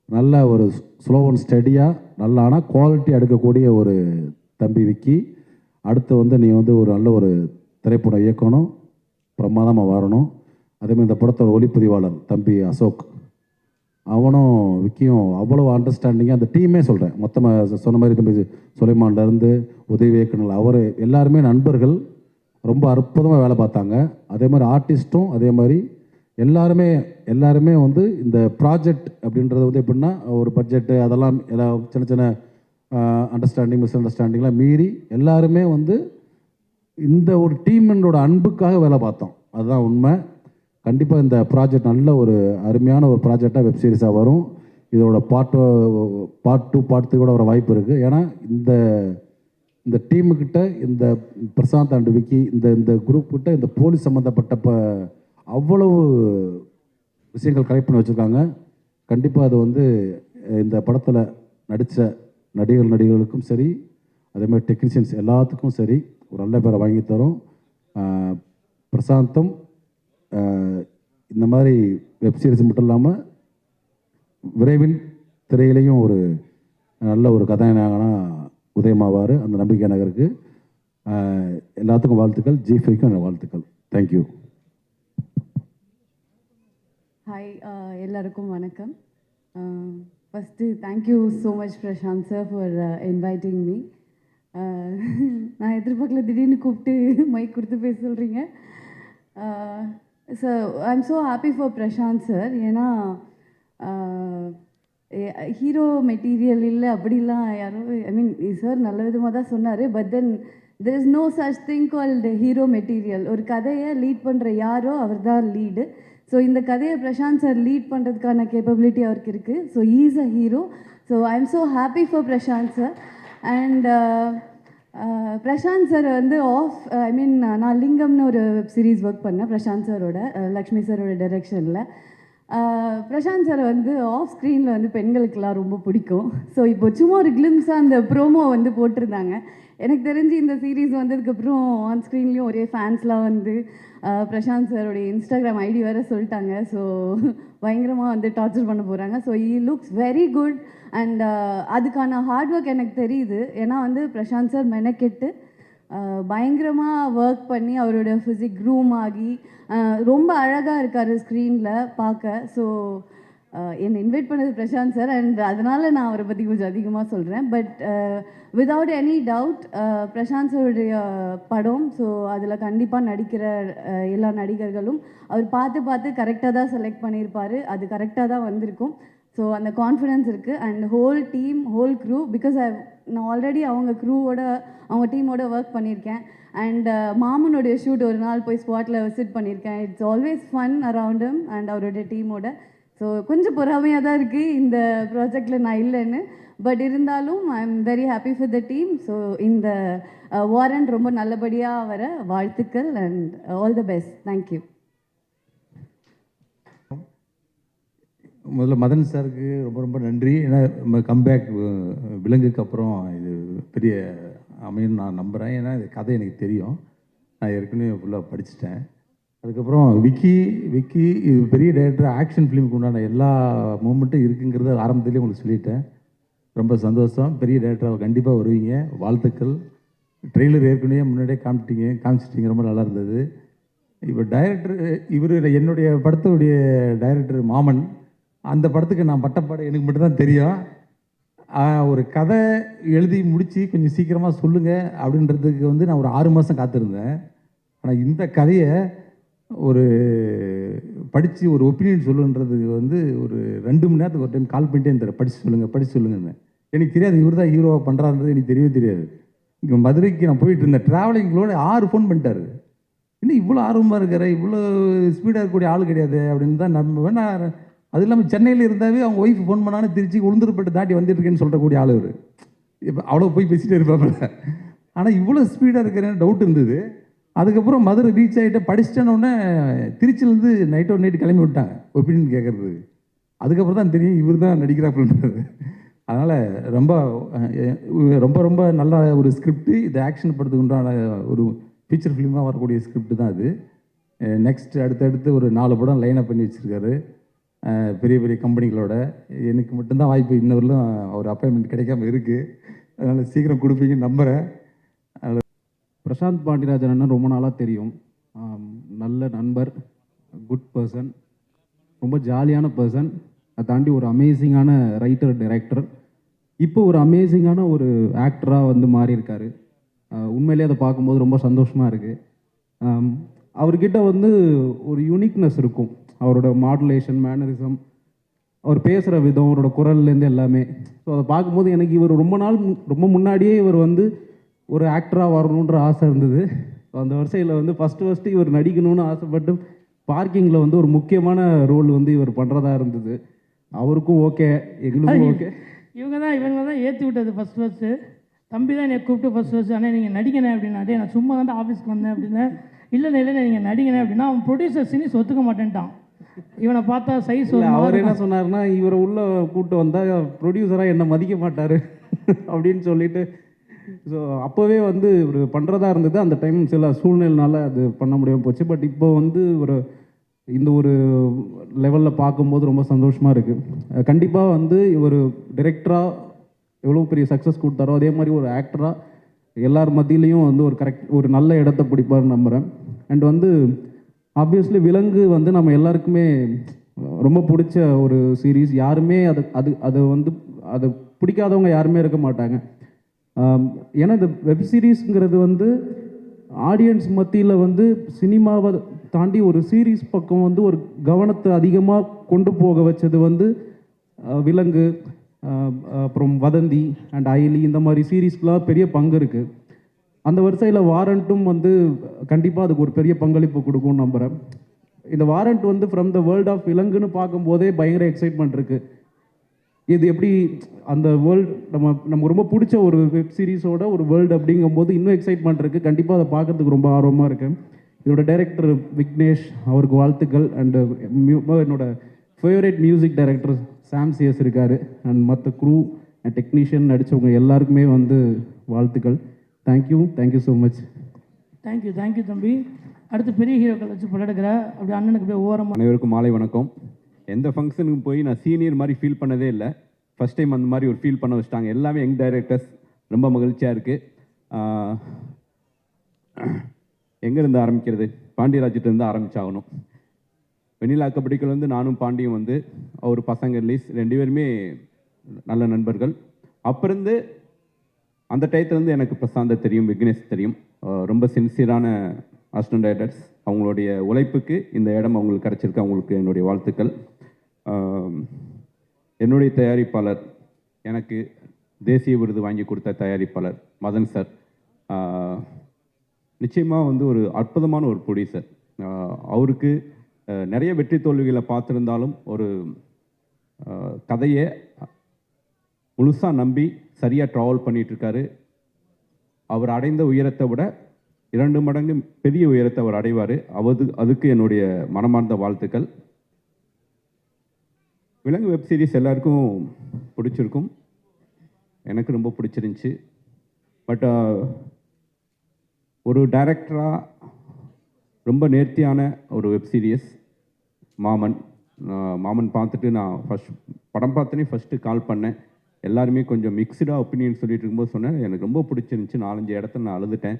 நல்ல ஒரு ஸ்லோ அண்ட் ஸ்டடியாக நல்ல ஆனால் குவாலிட்டி எடுக்கக்கூடிய ஒரு தம்பி விக்கி. அடுத்து வந்து நீ வந்து ஒரு நல்ல ஒரு திரைப்படம் இயக்கணும், பிரமாதமாக வரணும். அதேமாதிரி இந்த படத்தோட ஒளிப்பதிவாளர் தம்பி அசோக், அவனும் விக்கியும் அவ்வளோ அண்டர்ஸ்டாண்டிங்காக அந்த டீமே சொல்கிறேன் மொத்தமாக சொன்ன மாதிரி தம்பி சுலைமான்லேருந்து உதவி இயக்குனர் அவர் எல்லாருமே நண்பர்கள், ரொம்ப அற்புதமாக வேலை பார்த்தாங்க. அதே மாதிரி ஆர்டிஸ்ட்டும் அதே மாதிரி எல்லாருமே வந்து இந்த ப்ராஜெக்ட் அப்படின்றது வந்து எப்படின்னா ஒரு பட்ஜெட்டு அதெல்லாம் எல்லாம் சின்ன சின்ன அண்டர்ஸ்டாண்டிங் மிஸ் அண்டர்ஸ்டாண்டிங்லாம் மீறி எல்லாருமே வந்து இந்த ஒரு டீமோட அன்புக்காக வேலை பார்த்தோம். அதுதான் உண்மை. கண்டிப்பாக இந்த ப்ராஜெக்ட் நல்ல ஒரு அருமையான ஒரு ப்ராஜெக்டாக வெப் சீரிஸாக வரும். இதோட பார்ட் 2 பார்ட் 3 கூட வர வாய்ப்பு இருக்குது. ஏன்னா இந்த டீமுக்கிட்ட இந்த பிரசாந்த் அண்ட் விக்கி இந்த குரூப்கிட்ட இந்த போலீஸ் சம்மந்தப்பட்ட அவ்வளவு விஷயங்கள் கலெக்ட் பண்ணி வச்சுருக்காங்க. கண்டிப்பாக அது வந்து இந்த படத்தில் நடித்த நடிகர்களுக்கும் சரி, அதேமாதிரி டெக்னீஷியன்ஸ் எல்லாத்துக்கும் சரி ஒரு நல்ல பேரை வாங்கி தரும். பிரசாந்தும் இந்த மாதிரி வெப்சீரிஸ் மட்டும் இல்லாமல் விரைவில் திரையிலையும் ஒரு நல்ல ஒரு கதாநாயகனாக உதயமாவார். அந்த நம்பிக்கை நகருக்கு எல்லாத்துக்கும் வாழ்த்துக்கள், ஜிஃபைக்கும் வாழ்த்துக்கள். தேங்க்யூ. ஹாய், எல்லாருக்கும் வணக்கம். First thank you so much Prashanth sir for inviting me. நான் எதிர்பார்க்கல, திடீர்னு கூப்பிட்டு மைக் கொடுத்து பேச சொல்கிறீங்க. So I am so happy for Prashanth sir. ஏன்னா ஹீரோ மெட்டீரியல் இல்லை அப்படிலாம் யாரும், ஐ மீன் சார் நல்ல விதமாக தான் சொன்னார். But then there is no such thing called hero material. ஒரு கதையை லீட் பண்ணுற யாரோ அவர் தான் லீடு. ஸோ இந்த கதையை பிரசாந்த் சார் லீட் பண்ணுறதுக்கான கேப்பபிலிட்டி அவருக்கு இருக்குது. So he is a hero. So I am so happy for Prashanth sir. And Prashanth sir வந்து ஐ மீன் நான் லிங்கம்னு ஒரு வெப் சீரிஸ் ஒர்க் பண்ணேன் பிரசாந்த் சாரோட, லக்ஷ்மி சாரோட டைரெக்ஷனில். பிரசாந்த் சார் வந்து ஆஃப் ஸ்க்ரீனில் வந்து பெண்களுக்கெல்லாம் ரொம்ப பிடிக்கும். ஸோ இப்போ சும்மா ஒரு கிளிம்ஸாக அந்த ப்ரோமோ வந்து போட்டிருந்தாங்க. எனக்கு தெரிஞ்சு இந்த சீரீஸ் வந்ததுக்கப்புறம் ஆன் ஸ்க்ரீன்லேயும் ஒரே ஃபேன்ஸ்லாம் வந்து பிரசாந்த் சாரோடைய இன்ஸ்டாகிராம் ஐடி வேறு சொல்லிட்டாங்க. ஸோ பயங்கரமாக வந்து டார்ச்சர் பண்ண போகிறாங்க. So he looks very good. And அதுக்கான ஹார்ட் ஒர்க் எனக்கு தெரியுது. ஏன்னா வந்து பிரசாந்த் சார் மெனக்கெட்டு பயங்கரமாக ஒர்க் பண்ணி அவரோட ஃபிசிக் க்ரூம் ஆகி ரொம்ப அழகாக இருக்கார் ஸ்க்ரீனில் பார்க்க. ஸோ என்னை இன்வைட் பண்ணது பிரசாந்த் சார். அண்ட் அதனால் நான் அவரை பற்றி கொஞ்சம் அதிகமாக சொல்கிறேன். But without any doubt Prashanth சாருடைய படம், ஸோ அதில் கண்டிப்பாக நடிக்கிற எல்லா நடிகர்களும் அவர் பார்த்து கரெக்டாக தான் செலக்ட் பண்ணியிருப்பார். அது கரெக்டாக தான் வந்திருக்கும். ஸோ அந்த கான்ஃபிடென்ஸ் இருக்குது. And whole team, whole crew, because நான் ஆல்ரெடி அவங்க க்ரூவோட அவங்க டீமோட ஒர்க் பண்ணியிருக்கேன். அண்ட் மாமனுடைய ஷூட் ஒரு நாள் போய் ஸ்பாட்டில் விசிட் பண்ணியிருக்கேன். It's always fun around and அவருடைய டீமோட. ஸோ கொஞ்சம் பொறாமையாக தான் இருக்குது இந்த ப்ராஜெக்டில் நான் இல்லைன்னு. பட் இருந்தாலும் I am very happy for the team. So இந்த வாரண்ட் ரொம்ப நல்லபடியாக வர வாழ்த்துக்கள் and all the best. Thank you. முதல்ல மதன் சாருக்கு ரொம்ப ரொம்ப நன்றி. ஏன்னா நம்ம கம்பேக் விலங்குக்கு அப்புறம் இது பெரிய அமையும் நான் நம்புகிறேன். ஏன்னா இது கதை எனக்கு தெரியும், நான் ஏற்கனவே ஃபுல்லாக படிச்சுட்டேன். அதுக்கப்புறம் விக்கி இது பெரிய டைரக்டர், ஆக்ஷன் ஃபிலிமுக்கு உண்டான எல்லா மூமெண்ட்டும் இருக்குங்கிறத ஆரம்பத்திலே உங்களுக்கு சொல்லிட்டேன். ரொம்ப சந்தோஷம். பெரிய டைரக்டராக கண்டிப்பாக வருவீங்க, வாழ்த்துக்கள். ட்ரெய்லர் ஏற்கனவே முன்னாடியே காமிச்சிட்டிங்க, ரொம்ப நல்லா இருந்தது. இப்போ டைரக்டர் இவர் என்னுடைய படத்துடைய டைரக்டர் மாமன். அந்த படத்துக்கு நான் பட்டப்பாடு எனக்கு மட்டும்தான் தெரியும். ஒரு கதை எழுதி முடித்து கொஞ்சம் சீக்கிரமாக சொல்லுங்கள் அப்படின்றதுக்கு வந்து நான் ஒரு 6 மாதம் காத்திருந்தேன். ஆனால் இந்த கதையை ஒரு படித்து ஒரு ஒப்பீனியன் சொல்லுன்றதுக்கு வந்து ஒரு 2 மணி நேரத்துக்கு ஒரு டைம் கால் பண்ணிட்டே இருந்தார், படித்து சொல்லுங்கன்னு. எனக்கு தெரியாது இவர் தான் ஹீரோவாக பண்ணுறாருன்றது எனக்கு தெரியவே தெரியாது. இங்கே மதுரைக்கு நான் போயிட்டு இருந்தேன், ட்ராவலிங்களோட 6 ஃபோன் பண்ணிட்டாரு. இன்னும் இவ்வளோ ஆர்வமாக இருக்கிற, இவ்வளோ ஸ்பீடாக இருக்கக்கூடிய ஆள் கிடையாது அப்படின்னு தான் நம்புவேன் நான். அது இல்லாமல் சென்னையில் இருந்தாவே அவங்க ஒய்ஃப் ஃபோன் பண்ணாலும் திருச்சி உளுந்தூர்பேட்டை தாண்டி வந்துட்டுருக்கேன்னு சொல்கிறக்கூடிய ஆள் இவர். இப்போ அவ்வளோ போய் பேசிகிட்டே இருப்பாப்புல. ஆனால் இவ்வளோ ஸ்பீடாக இருக்கிறேன்னு டவுட் இருந்தது. அதுக்கப்புறம் மதுரை ரீச் ஆகிட்டு படிச்சிட்டேன்னொடனே திருச்சியிலேருந்து நைட்டு கிளம்பி விட்டாங்க ஒப்பீனியன் கேட்குறது. அதுக்கப்புறம் தான் தெரியும் இவர் தான் நடிக்கிறாப்புன்றது. அதனால் ரொம்ப ரொம்ப நல்ல ஒரு ஸ்கிரிப்டு. இது ஆக்ஷன் படத்துக்கு உண்டான ஒரு ஃபீச்சர் ஃபிலிமாக வரக்கூடிய ஸ்கிரிப்ட் தான் அது. நெக்ஸ்ட் அடுத்தடுத்து ஒரு 4 படம் லைனப் பண்ணி வச்சுருக்காரு பெரிய பெரிய கம்பெனிகளோட. எனக்கு மட்டும்தான் வாய்ப்பு இன்னவரையிலும் ஒரு அப்பாயின்மெண்ட் கிடைக்காம இருக்குது. அதனால் சீக்கிரம் கொடுப்பீங்கன்னு நம்புகிறேன். பிரசாந்த் பாண்டியராஜன் அண்ணன் ரொம்ப நாளாக தெரியும். நல்ல நண்பர், குட் பர்சன், ரொம்ப ஜாலியான பர்சன். அதை தாண்டி ஒரு அமேசிங்கான ரைட்டர், டைரக்டர். இப்போ ஒரு அமேசிங்கான ஒரு ஆக்டராக வந்து மாறி இருக்காரு. உண்மையிலே அதை பார்க்கும்போது ரொம்ப சந்தோஷமாக இருக்குது. அவர்கிட்ட வந்து ஒரு யூனிக்னஸ் இருக்கும். அவரோட மாடுலேஷன், மேனரிசம், அவர் பேசுகிற விதம், அவரோட குரல்லேருந்து எல்லாமே. ஸோ அதை பார்க்கும்போது எனக்கு இவர் ரொம்ப முன்னாடியே இவர் வந்து ஒரு ஆக்டராக வரணுன்ற ஆசை இருந்தது. ஸோ அந்த வரிசையில் வந்து ஃபஸ்ட்டு இவர் நடிக்கணும்னு ஆசைப்பட்டு பார்க்கிங்கில் வந்து ஒரு முக்கியமான ரோல் வந்து இவர் பண்ணுறதா இருந்தது. அவருக்கும் ஓகே, எங்களுக்கும் ஓகே. இவங்க தான் ஏற்றி விட்டது ஃபஸ்ட்டு. தம்பி தான் என்னை கூப்பிட்டு ஃபஸ்ட்டு ஆனால் நீங்கள் நடிக்கணே அப்படின்னா, அதே நான் சும்மா தான் ஆஃபீஸ்க்கு வந்தேன் அப்படின்னா, இல்லை நீங்கள் நடிக்கணே அப்படின்னா அவன் ப்ரொடியூசர் சினிஸ் ஒத்துக்க மாட்டேன்ட்டான். இவனை பார்த்தா சைஸ். அவர் என்ன சொன்னார்னா, இவரை உள்ளே கூப்பிட்டு வந்தால் ப்ரொடியூசராக என்னை மதிக்க மாட்டார் அப்படின்னு சொல்லிட்டு. ஸோ அப்போவே வந்து ஒரு பண்ணுறதா இருந்தது. அந்த டைம் சில சூழ்நிலைனால அது பண்ண முடியாமல் போச்சு. பட் இப்போ வந்து இந்த ஒரு லெவலில் பார்க்கும்போது ரொம்ப சந்தோஷமாக இருக்குது. கண்டிப்பாக வந்து ஒரு டைரக்டராக எவ்வளோ பெரிய சக்ஸஸ் கொடுத்தாரோ அதே மாதிரி ஒரு ஆக்டராக எல்லார் மத்தியிலையும் வந்து ஒரு நல்ல இடத்த பிடிப்பார்னு நம்புகிறேன். அண்ட் வந்து ஆப்வியஸ்லி விலங்கு வந்து நம்ம எல்லாருக்குமே ரொம்ப பிடிச்ச ஒரு சீரீஸ். யாருமே அதை வந்து அதை பிடிக்காதவங்க யாருமே இருக்க மாட்டாங்க. ஏன்னா இந்த வெப் சீரிஸ்ங்கிறது வந்து ஆடியன்ஸ் மத்தியில் வந்து சினிமாவை தாண்டி ஒரு சீரீஸ் பக்கம் வந்து ஒரு கவனத்தை அதிகமாக கொண்டு போக வச்சது வந்து விலங்கு, அப்புறம் வதந்தி அண்ட் அயலி, இந்த மாதிரி சீரீஸ்க்கெலாம் பெரிய பங்கு இருக்குது. அந்த வரிசையில் வாரண்ட்டும் வந்து கண்டிப்பாக அதுக்கு ஒரு பெரிய பங்களிப்பு கொடுக்கும்னு நம்புகிறேன். இந்த வாரண்ட் வந்து ஃப்ரம் த வேர்ல்ட் ஆஃப் விலங்குன்னு பார்க்கும்போதே பயங்கர எக்ஸைட்மெண்ட் இருக்குது. இது எப்படி அந்த வேர்ல்டு நமக்கு ரொம்ப பிடிச்ச ஒரு வெப் சீரிஸோட ஒரு வேர்ல்டு அப்படிங்கும்போது இன்னும் எக்ஸைட்மெண்ட் இருக்குது. கண்டிப்பாக அதை பார்க்குறதுக்கு ரொம்ப ஆர்வமாக இருக்கேன். இதோட டைரக்டர் விக்னேஷ், அவருக்கு வாழ்த்துக்கள். அண்டு என்னோட ஃபேவரட் மியூசிக் டைரக்டர் சாம் சிஎஸ் இருக்கார். அண்ட் மற்ற க்ரூ அண்ட் டெக்னீஷியன் நடித்தவங்க எல்லாருக்குமே வந்து வாழ்த்துக்கள். Thank you so much. தேங்க்யூ தம்பி. அடுத்து பெரிய ஹீரோக்கள் வச்சு படம் எடுக்கிற அப்படி அண்ணனுக்கு போய் ஓரமாக. அனைவருக்கும் மாலை வணக்கம். எந்த ஃபங்க்ஷனுக்கு போய் நான் சீனியர் மாதிரி ஃபீல் பண்ணதே இல்லை. ஃபஸ்ட் டைம் அந்த மாதிரி ஒரு ஃபீல் பண்ண வச்சுட்டாங்க. எல்லாமே யங் டைரக்டர்ஸ். ரொம்ப மகிழ்ச்சியாக இருக்குது. எங்கேருந்து ஆரம்பிக்கிறது? பாண்டியராஜிட்டிருந்து ஆரம்பிச்சாகணும். வெண்ணிலா கபடிகள் வந்து நானும் பாண்டியும் வந்து அவர் பசங்க ரிலீஸ் 2 பேருமே நல்ல நண்பர்கள். அப்பிருந்து அந்த டயத்துலேருந்து எனக்கு பிரசாந்தை தெரியும், விக்னேஷ் தெரியும். ரொம்ப சின்சியரான அசிஸ்டன்ட் டைரக்டர்ஸ். அவங்களுடைய உழைப்புக்கு இந்த இடம் அவங்களுக்கு கிடச்சிருக்கு. அவங்களுக்கு என்னுடைய வாழ்த்துக்கள். என்னுடைய தயாரிப்பாளர், எனக்கு தேசிய விருது வாங்கி கொடுத்த தயாரிப்பாளர் மதன் சார் நிச்சயமாக வந்து ஒரு அற்புதமான ஒரு ப்ரொடியூசர். அவருக்கு நிறைய வெற்றி தோல்விகளை பார்த்துருந்தாலும் ஒரு கதையை முழுசாக நம்பி சரியாக ட்ராவல் பண்ணிகிட்ருக்காரு. அவர் அடைந்த உயரத்தை விட 2 மடங்கு பெரிய உயரத்தை அவர் அடைவார். அதுக்கு என்னுடைய மனமார்ந்த வாழ்த்துக்கள். விலங்கு வெப் சீரிஸ் எல்லாருக்கும் பிடிச்சிருக்கும். எனக்கு ரொம்ப பிடிச்சிருந்துச்சி. பட் ஒரு டைரக்டராக ரொம்ப நேர்த்தியான ஒரு வெப் சீரியஸ் மாமன் பார்த்துட்டு நான் படம் பார்த்தோன்னே ஃபஸ்ட்டு கால் பண்ணேன். எல்லாருமே கொஞ்சம் மிக்சடாக ஒப்பீனியன் சொல்லிட்டு இருக்கும்போது சொன்னேன், எனக்கு ரொம்ப பிடிச்சிருந்துச்சி. 4-5 இடத்துல நான் அழுதுட்டேன்.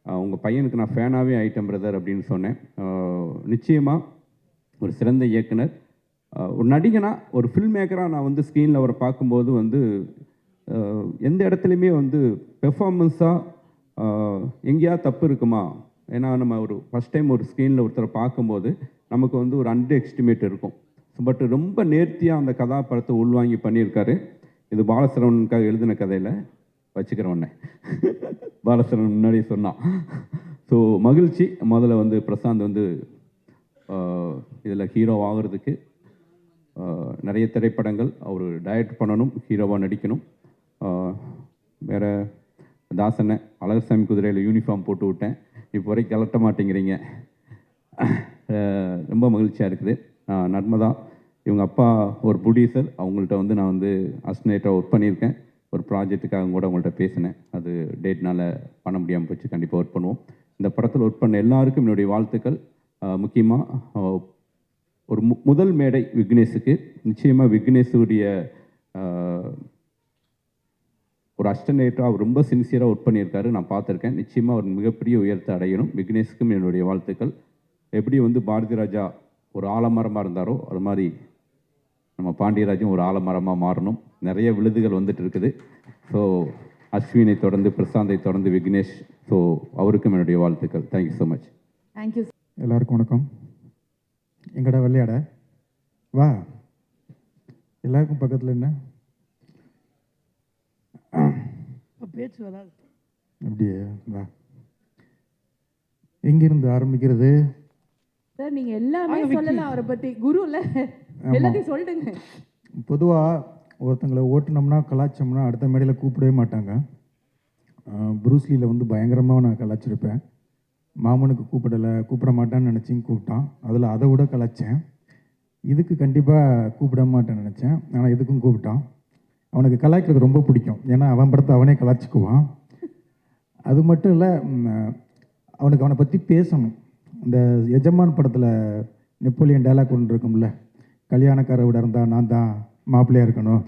உங்கள் பையனுக்கு நான் ஃபேனாகவே ஆகிட்டேன் பிரதர் அப்படின்னு சொன்னேன். நிச்சயமாக ஒரு சிறந்த இயக்குனர், ஒரு நடிகனாக, ஒரு ஃபில்ம் மேக்கராக நான் வந்து ஸ்க்ரீனில் அவரை பார்க்கும்போது வந்து எந்த இடத்துலையுமே வந்து பெர்ஃபார்மன்ஸாக எங்கேயாவது தப்பு இருக்குமா? ஏன்னா நம்ம ஒரு ஃபஸ்ட் டைம் ஒரு ஸ்க்ரீனில் ஒருத்தரை பார்க்கும்போது நமக்கு வந்து ஒரு அண்டர் எஸ்டிமேட் இருக்கும். பட் ரொம்ப நேர்த்தியாக அந்த கதாபாத்திரத்தை உள்வாங்கி பண்ணியிருக்காரு. இது பாலசரவனுக்காக எழுதின கதையில் வச்சுக்கிறவண்ணே பாலசரவன் முன்னாடியே சொன்னான். ஸோ மகிழ்ச்சி. முதல்ல வந்து பிரசாந்த் வந்து இதில் ஹீரோ ஆகிறதுக்கு நிறைய திரைப்படங்கள் அவர் டைரக்ட் பண்ணணும், ஹீரோவாக நடிக்கணும். வேறு தாசனை அழகர்சாமி குதிரையில் யூனிஃபார்ம் போட்டு விட்டேன், இப்போ வரைக்கும் கலட்ட மாட்டேங்கிறீங்க. ரொம்ப மகிழ்ச்சியாக இருக்குது. நர்மதா, இவங்க அப்பா ஒரு ப்ரொடியூசர். அவங்கள்ட்ட வந்து நான் வந்து அசிஸ்டன்டாக ஒர்க் பண்ணியிருக்கேன். ஒரு ப்ராஜெக்ட்டுக்காக கூட அவங்கள்ட்ட பேசினேன். அது டேட்னால் பண்ண முடியாமல் போச்சு. கண்டிப்பாக ஒர்க் பண்ணுவோம். இந்த படத்தில் ஒர்க் பண்ண எல்லாருக்கும் என்னுடைய வாழ்த்துக்கள். முக்கியமாக ஒரு முதல் மேடை விக்னேஷுக்கு. நிச்சயமாக விக்னேஷுடைய ஒரு அசிஸ்டன்டாக அவர் ரொம்ப சின்சியராக ஒர்க் பண்ணியிருக்காரு. நான் பார்த்துருக்கேன். நிச்சயமாக அவர் மிகப்பெரிய உயரத்தை அடையணும். விக்னேஷுக்கும் என்னுடைய வாழ்த்துக்கள். எப்படி வந்து பாரதி ராஜா ஒரு ஆலமரமாக இருந்தாரோ அது மாதிரி நம்ம பாண்டியராஜும் ஒரு ஆலமரமாக மாறணும். நிறைய விருதுகள் வந்துட்டு இருக்குது. ஸோ அஸ்வினை தொடர்ந்து, பிரசாந்தை தொடர்ந்து விக்னேஷ். ஸோ அவருக்கும் என்னுடைய வாழ்த்துக்கள். Thank you so much. தேங்க்யூ. எல்லாருக்கும் வணக்கம். எங்கடா விளையாட வா, எல்லாருக்கும் பக்கத்தில் என்ன பேச்சு வராது அப்படியே வா. எங்கிருந்து ஆரம்பிக்கிறது? சார் நீங்க எல்லாமே சொல்லலாம் அவரை பத்தி. குருல எல்லாத்தையும் சொல்லிடுங்க. பொதுவாக ஒருத்தங்களை ஓட்டுனோம்னா கலாச்சோம்னா அடுத்த மேடையில் கூப்பிடவே மாட்டாங்க. ப்ரூஸ்லியில் வந்து பயங்கரமாக நான் கலாச்சிருப்பேன். மாமனுக்கு கூப்பிட மாட்டான்னு நினச்சிங்க கூப்பிட்டான். அதில் அதை விட கலாச்சேன். இதுக்கு கண்டிப்பாக கூப்பிட மாட்டேன்னு நினச்சேன். ஆனால் இதுக்கும் கூப்பிட்டான். அவனுக்கு கலாய்க்கிறது ரொம்ப பிடிக்கும். ஏன்னா அவன் படத்தை அவனே கலாச்சிக்குவான். அது மட்டும் இல்லை, அவனுக்கு அவனை பற்றி பேசணும். இந்த எஜமான் படத்தில் நெப்போலியன் டைலாக் ஒன்று இருக்கும்ல, கல்யாணக்கார வீடாக இருந்தால் நான் தான் மாப்பிள்ளையாக இருக்கணும்,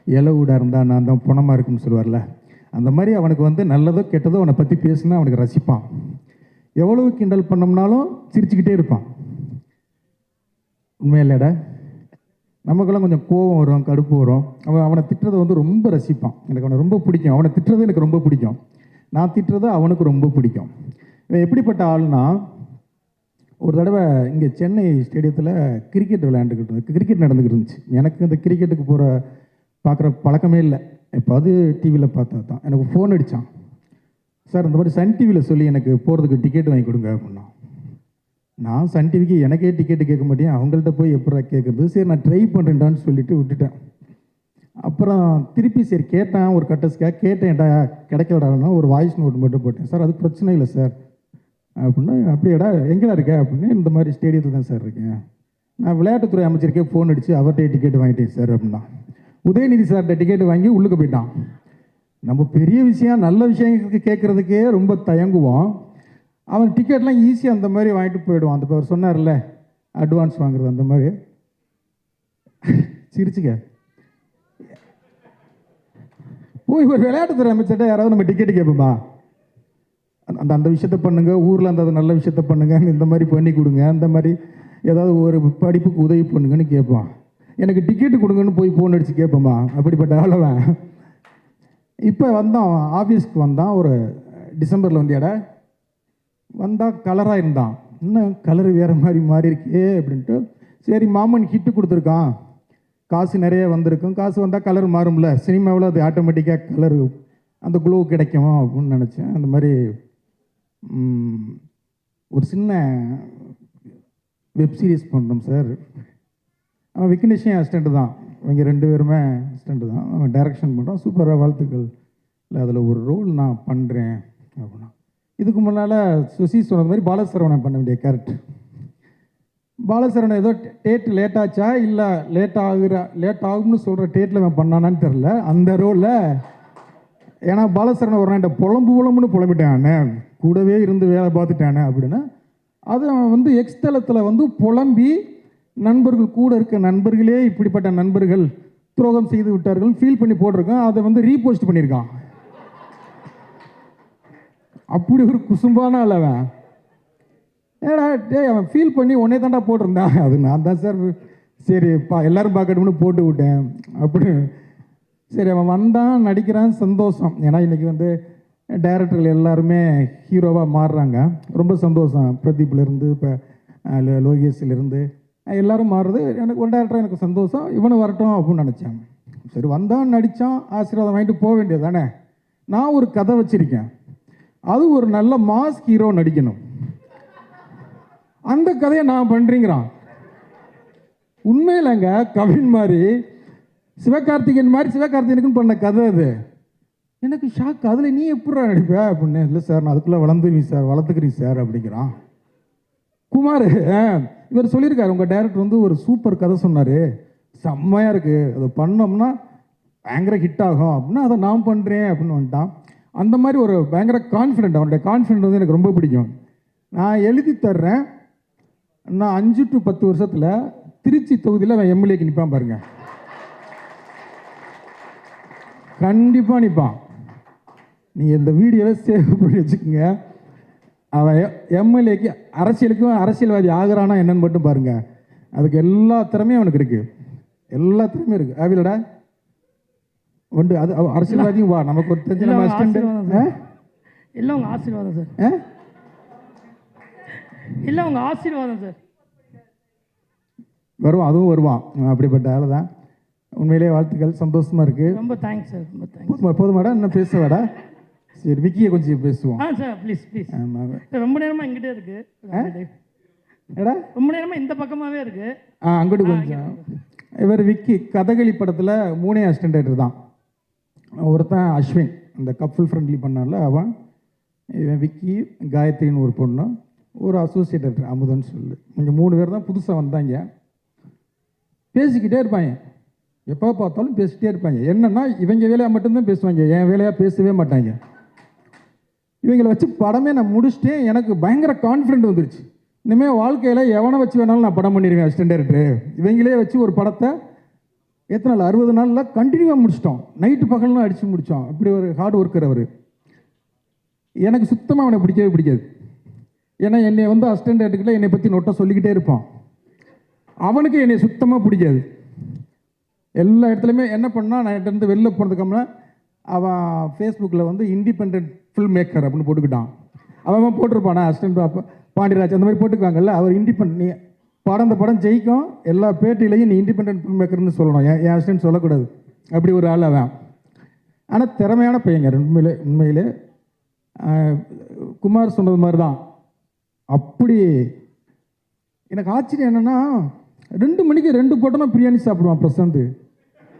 இலை வீடாக இருந்தால் நான் தான் பணமாக இருக்குன்னு சொல்லுவார்ல. அந்த மாதிரி அவனுக்கு வந்து நல்லதோ கெட்டதோ அவனை பற்றி பேசுனா அவனுக்கு ரசிப்பான். எவ்வளவு கிண்டல் பண்ணோம்னாலும் சிரிச்சுக்கிட்டே இருப்பான். உண்மையில்லடா? நமக்கெல்லாம் கொஞ்சம் கோபம் வரும், கடுப்பு வரும். அவனை திட்டுறதை வந்து ரொம்ப ரசிப்பான். எனக்கு அவனை ரொம்ப பிடிக்கும். அவனை திட்டுறது எனக்கு ரொம்ப பிடிக்கும். நான் திட்டுறது அவனுக்கு ரொம்ப பிடிக்கும். இவன் எப்படிப்பட்ட ஆள்னா, ஒரு தடவை இங்கே சென்னை ஸ்டேடியத்தில் கிரிக்கெட் விளையாண்டுக்கிட்டு இருந்துச்சு, கிரிக்கெட் நடந்துக்கிட்டு இருந்துச்சு. எனக்கு இந்த கிரிக்கெட்டுக்கு பார்க்குற பழக்கமே இல்லை. இப்போ அது டிவியில் பார்த்தா தான் எனக்கு ஃபோன் அடித்தான். சார் இந்த மாதிரி சன் டிவியில் சொல்லி எனக்கு போகிறதுக்கு டிக்கெட் வாங்கி கொடுங்க அப்படின்னா. நான் சன் டிவிக்கு எனக்கே டிக்கெட்டு கேட்க மாட்டேன், அவங்கள்ட்ட போய் எப்படா கேட்குறது. சரி நான் ட்ரை பண்ணுறேன்டான்னு சொல்லிட்டு விட்டுட்டேன். அப்புறம் திருப்பி சரி கேட்டேன், ஒரு கட்டஸ்க்காக கேட்டேன்டா, கிடைக்கலடான்னா ஒரு வாய்ஸ் நோட் மட்டும் போட்டேன். சார் அது பிரச்சனை இல்லை சார் அப்படின்னா. அப்படியேடா எங்கேடா இருக்க அப்படின்னு. இந்த மாதிரி ஸ்டேடியத்தில் தான் சார் இருக்கேன். நான் விளையாட்டுத்துறை அமைச்சருக்கே ஃபோன் அடித்து அவர்கிட்ட டிக்கெட் வாங்கிட்டேன் சார் அப்படின்னா. உதயநிதி சார்கிட்ட டிக்கெட் வாங்கி உள்ளுக்கு போயிட்டான். நம்ம பெரிய விஷயம் நல்ல விஷயங்களுக்கு கேட்குறதுக்கே ரொம்ப தயங்குவோம். அவன் டிக்கெட்லாம் ஈஸியாக அந்த மாதிரி வாங்கிட்டு போயிடுவான். அந்த அவர் சொன்னார்ல அட்வான்ஸ் வாங்குறது, அந்த மாதிரி சிரிச்சுக்க போய் ஒரு விளையாட்டுத்துறை அமைச்சர்கிட்ட யாராவது நம்ம டிக்கெட்டு கேட்போமா? அந்த விஷயத்த பண்ணுங்க, ஊரில் அந்த நல்ல விஷயத்த பண்ணுங்க, இந்த மாதிரி பண்ணி கொடுங்க, அந்த மாதிரி ஏதாவது ஒரு படிப்புக்கு உதவி பண்ணுங்கன்னு கேட்பான். எனக்கு டிக்கெட்டு கொடுங்கன்னு போய் ஃபோன் அடித்து கேட்போமா? அப்படிப்பட்ட ஆளவன். இப்போ வந்தான், ஆஃபீஸ்க்கு வந்தான். ஒரு டிசம்பரில் வந்தியாடா வந்தால் கலராக இருந்தான். இன்னும் கலரு வேறு மாதிரி மாறி இருக்கே அப்படின்ட்டு. சரி மாமன் ஹிட்டு கொடுத்துருக்கான், காசு நிறைய வந்திருக்கும், காசு வந்தால் கலர் மாறும்ல, சினிமாவில் அது ஆட்டோமேட்டிக்காக கலரு அந்த க்ளோ கிடைக்கும் அப்படின்னு நினச்சேன். அந்த மாதிரி ஒரு சின்ன வெப் சீரிஸ் பண்ணுறோம் சார். அவன் விக்னேஷன் அசிஸ்டண்ட்டு தான், இவங்க 2 பேருமே அசிஸ்டண்ட்டு தான். அவன் டைரக்ஷன் பண்ணுறான், சூப்பராக வாழ்த்துக்கள். இல்லை அதில் ஒரு ரோல் நான் பண்ணுறேன் அப்படின்னா. இதுக்கு முன்னால் சுசி சொன்ன மாதிரி பாலசரவணன் பண்ண வேண்டிய கேரக்டர். பாலசரவணன் ஏதோ டேட் லேட் ஆச்சா இல்லை லேட் ஆகும்னு சொல்கிற டேட்டில் அவன் பண்ணானான்னு தெரில அந்த ரோலில். ஏன்னா பாலசரவணன் ஒரு நாள் புலம்புன்னு புலம்பிட்டானே, கூடவே இருந்து வேலை பார்த்துட்டானே அப்படின்னா. அது அவன் வந்து எக்ஸ்தலத்தில் வந்து புலம்பி நண்பர்கள் கூட இருக்க நண்பர்களே இப்படிப்பட்ட நண்பர்கள் துரோகம் செய்து விட்டார்கள் ஃபீல் பண்ணி போட்டிருக்கான். அதை வந்து ரீபோஸ்ட் பண்ணியிருக்கான். அப்படி ஒரு குசும்பான அளவன். ஏடா டே அவன் ஃபீல் பண்ணி உன்னே தாண்டா போட்டிருந்தான். அது நான் தான் சார், சரி எல்லோரும் பார்க்கணும்னு போட்டு விட்டேன் அப்படி. சரி அவன் வந்தான், நடிக்கிறான், சந்தோஷம். ஏன்னா இன்றைக்கி வந்து டைரக்டர்கள் எல்லாருமே ஹீரோவாக மாறுறாங்க, ரொம்ப சந்தோஷம். பிரதீப்லேருந்து இப்போ லோகேஷ்லேருந்து எல்லோரும் மாறுறது எனக்கு ஒரு டேரக்டராக எனக்கு சந்தோஷம். இவனு வரட்டும் அப்படின்னு நினச்சேன். சரி வந்தான், நடித்தான், ஆசீர்வாதம் வாங்கிட்டு போக வேண்டியது தானே. நான் ஒரு கதை வச்சுருக்கேன், அது ஒரு நல்ல மாஸ் ஹீரோ நடிக்கணும், அந்த கதையை நான் பண்ணுறீங்கிறான். உண்மையிலங்க கவின் மாதிரி சிவகார்த்திகேயன் மாதிரி சிவகார்த்திகேயனுக்குன்னு பண்ண கதை அது. எனக்கு ஷாக். அதில் நீ எப்படா நடிப்ப அப்படின்னு. இல்லை சார் நான் அதுக்குள்ளே வளர்த்துக்கிறீங்க சார் அப்படிங்கிறான். குமார் இவர் சொல்லியிருக்காரு, உங்கள் டைரக்டர் வந்து ஒரு சூப்பர் கதை சொன்னார், செம்மையாக இருக்குது, அதை பண்ணோம்னா பயங்கர ஹிட் ஆகும் அப்படின்னா அதை நான் பண்ணுறேன் அப்படின்னு வந்துட்டான். அந்த மாதிரி ஒரு பயங்கர கான்ஃபிடென்ட், அவனுடைய கான்ஃபிடென்ட் வந்து எனக்கு ரொம்ப பிடிக்கும். நான் எழுதி தர்றேன், நான் 5 to 10 வருஷத்தில் திருச்சி தொகுதியில் அவன் எம்எல்ஏக்கு நிற்பான் பாருங்க, கண்டிப்பாக நிற்பான். நீ இந்த வீடியோவை சேவ் பண்ணி வச்சுக்கோங்க. அவன் எம்எல்ஏக்கு அரசியலுக்கும் அரசியல்வாதி ஆகிறானா என்னன்னு மட்டும் பாருங்க. அதுக்கு எல்லா திறமையும் அவனுக்கு இருக்குது, எல்லா திறமையும் இருக்குது. ஆவிலடா வந்து அது அரசியல்வாதியும் வா, நமக்கு ஒரு தெரிஞ்ச எல்லாம் உங்கள் ஆசீர்வாதம் சார், இல்லை உங்கள் ஆசீர்வாதம் சார். வருவான், அதுவும் வருவான். அப்படிப்பட்ட ஆள் தான். உண்மையிலே வாழ்த்துக்கள், சந்தோஷமாக இருக்குது. ரொம்ப தேங்க்ஸ் சார், ரொம்ப தேங்க்ஸ். போதுமாடா இன்னும் பேசுவாடா? சரி விக்கியை கொஞ்சம் பேசுவோம். Sir please please. ரொம்ப நேரமாக இங்கிட்டே இருக்குது, ஏடா ரொம்ப நேரமாக இந்த பக்கமாகவே இருக்குது. அங்கிட்டு கொஞ்சம். இவர் விக்கி கதகளி படத்தில் 3 அசிஸ்டன்ட் தான். ஒருத்தன் அஸ்வின், இந்த கப்புள் ஃப்ரெண்ட்லி பண்ணால அவன். இவன் விக்கி, காயத்ரின்னு ஒரு பொண்ணு, ஒரு அசோசியேட் டைரக்டர் அமுதன்னு சொல்லு. இங்கே 3 பேர் தான் புதுசாக வந்தாங்க. பேசிக்கிட்டே இருப்பாங்க, எப்போ பார்த்தாலும் பேசிக்கிட்டே இருப்பாங்க. என்னென்னா இவங்க வேலையாக மட்டும்தான் பேசுவாங்க, என் வேலையாக பேசவே மாட்டாங்க. இவங்களை வச்சு படமே நான் முடிச்சுட்டேன். எனக்கு பயங்கர கான்ஃபிடென்ட் வந்துருச்சு. இனிமேல் வாழ்க்கையில் எவனை வச்சு வேணாலும் நான் படம் பண்ணிடுவேன் அசிஸ்டன்ட் டைரக்டர். இவங்களே வச்சு ஒரு படத்தை எத்தனை நாள் 60 நாளில் கண்டினியூவாக முடிச்சிட்டோம். நைட்டு பகல்லாம் அடித்து முடித்தோம். அப்படி ஒரு ஹார்ட் ஒர்க்கர் அவர். எனக்கு சுத்தமாக அவனை பிடிக்கவே பிடிக்காது. ஏன்னா என்னை வந்து அசிஸ்டன்ட் டைரக்டர்கிட்ட என்னை பற்றி நோட்டை சொல்லிக்கிட்டே இருப்பான். அவனுக்கு என்னை சுத்தமாக பிடிக்காது. எல்லா இடத்துலையுமே என்ன பண்ணால் நான் இருந்து வெளில போனதுக்கப்புறமா அவன் ஃபேஸ்புக்கில் வந்து இண்டிபெண்ட் ஃபில்ம் மேக்கர் அப்படின்னு போட்டுக்கிட்டான். அவன் போட்டிருப்பானா அசிஸ்டன்ட் பாண்டியராஜ் அந்த மாதிரி போட்டுக்குவாங்கல்ல. அவர் இண்டிபெண்ட் நீ படம் இந்த படம் ஜெயிக்கும் எல்லா பேட்டிலையும் நீ இண்டிபெண்ட் ஃபில்ம் மேக்கர்னு சொல்லணும், என் அசிஸ்டன்ட் சொல்லக்கூடாது. அப்படி ஒரு ஆள் அவன். ஆனால் திறமையான பையங்க உண்மையிலே குமார் சொன்னது மாதிரி தான். அப்படி எனக்கு ஆச்சரியம் என்னென்னா 2 மணிக்கு 2 போட்டோன்னா பிரியாணி சாப்பிடுவான் பிரசாந்த்.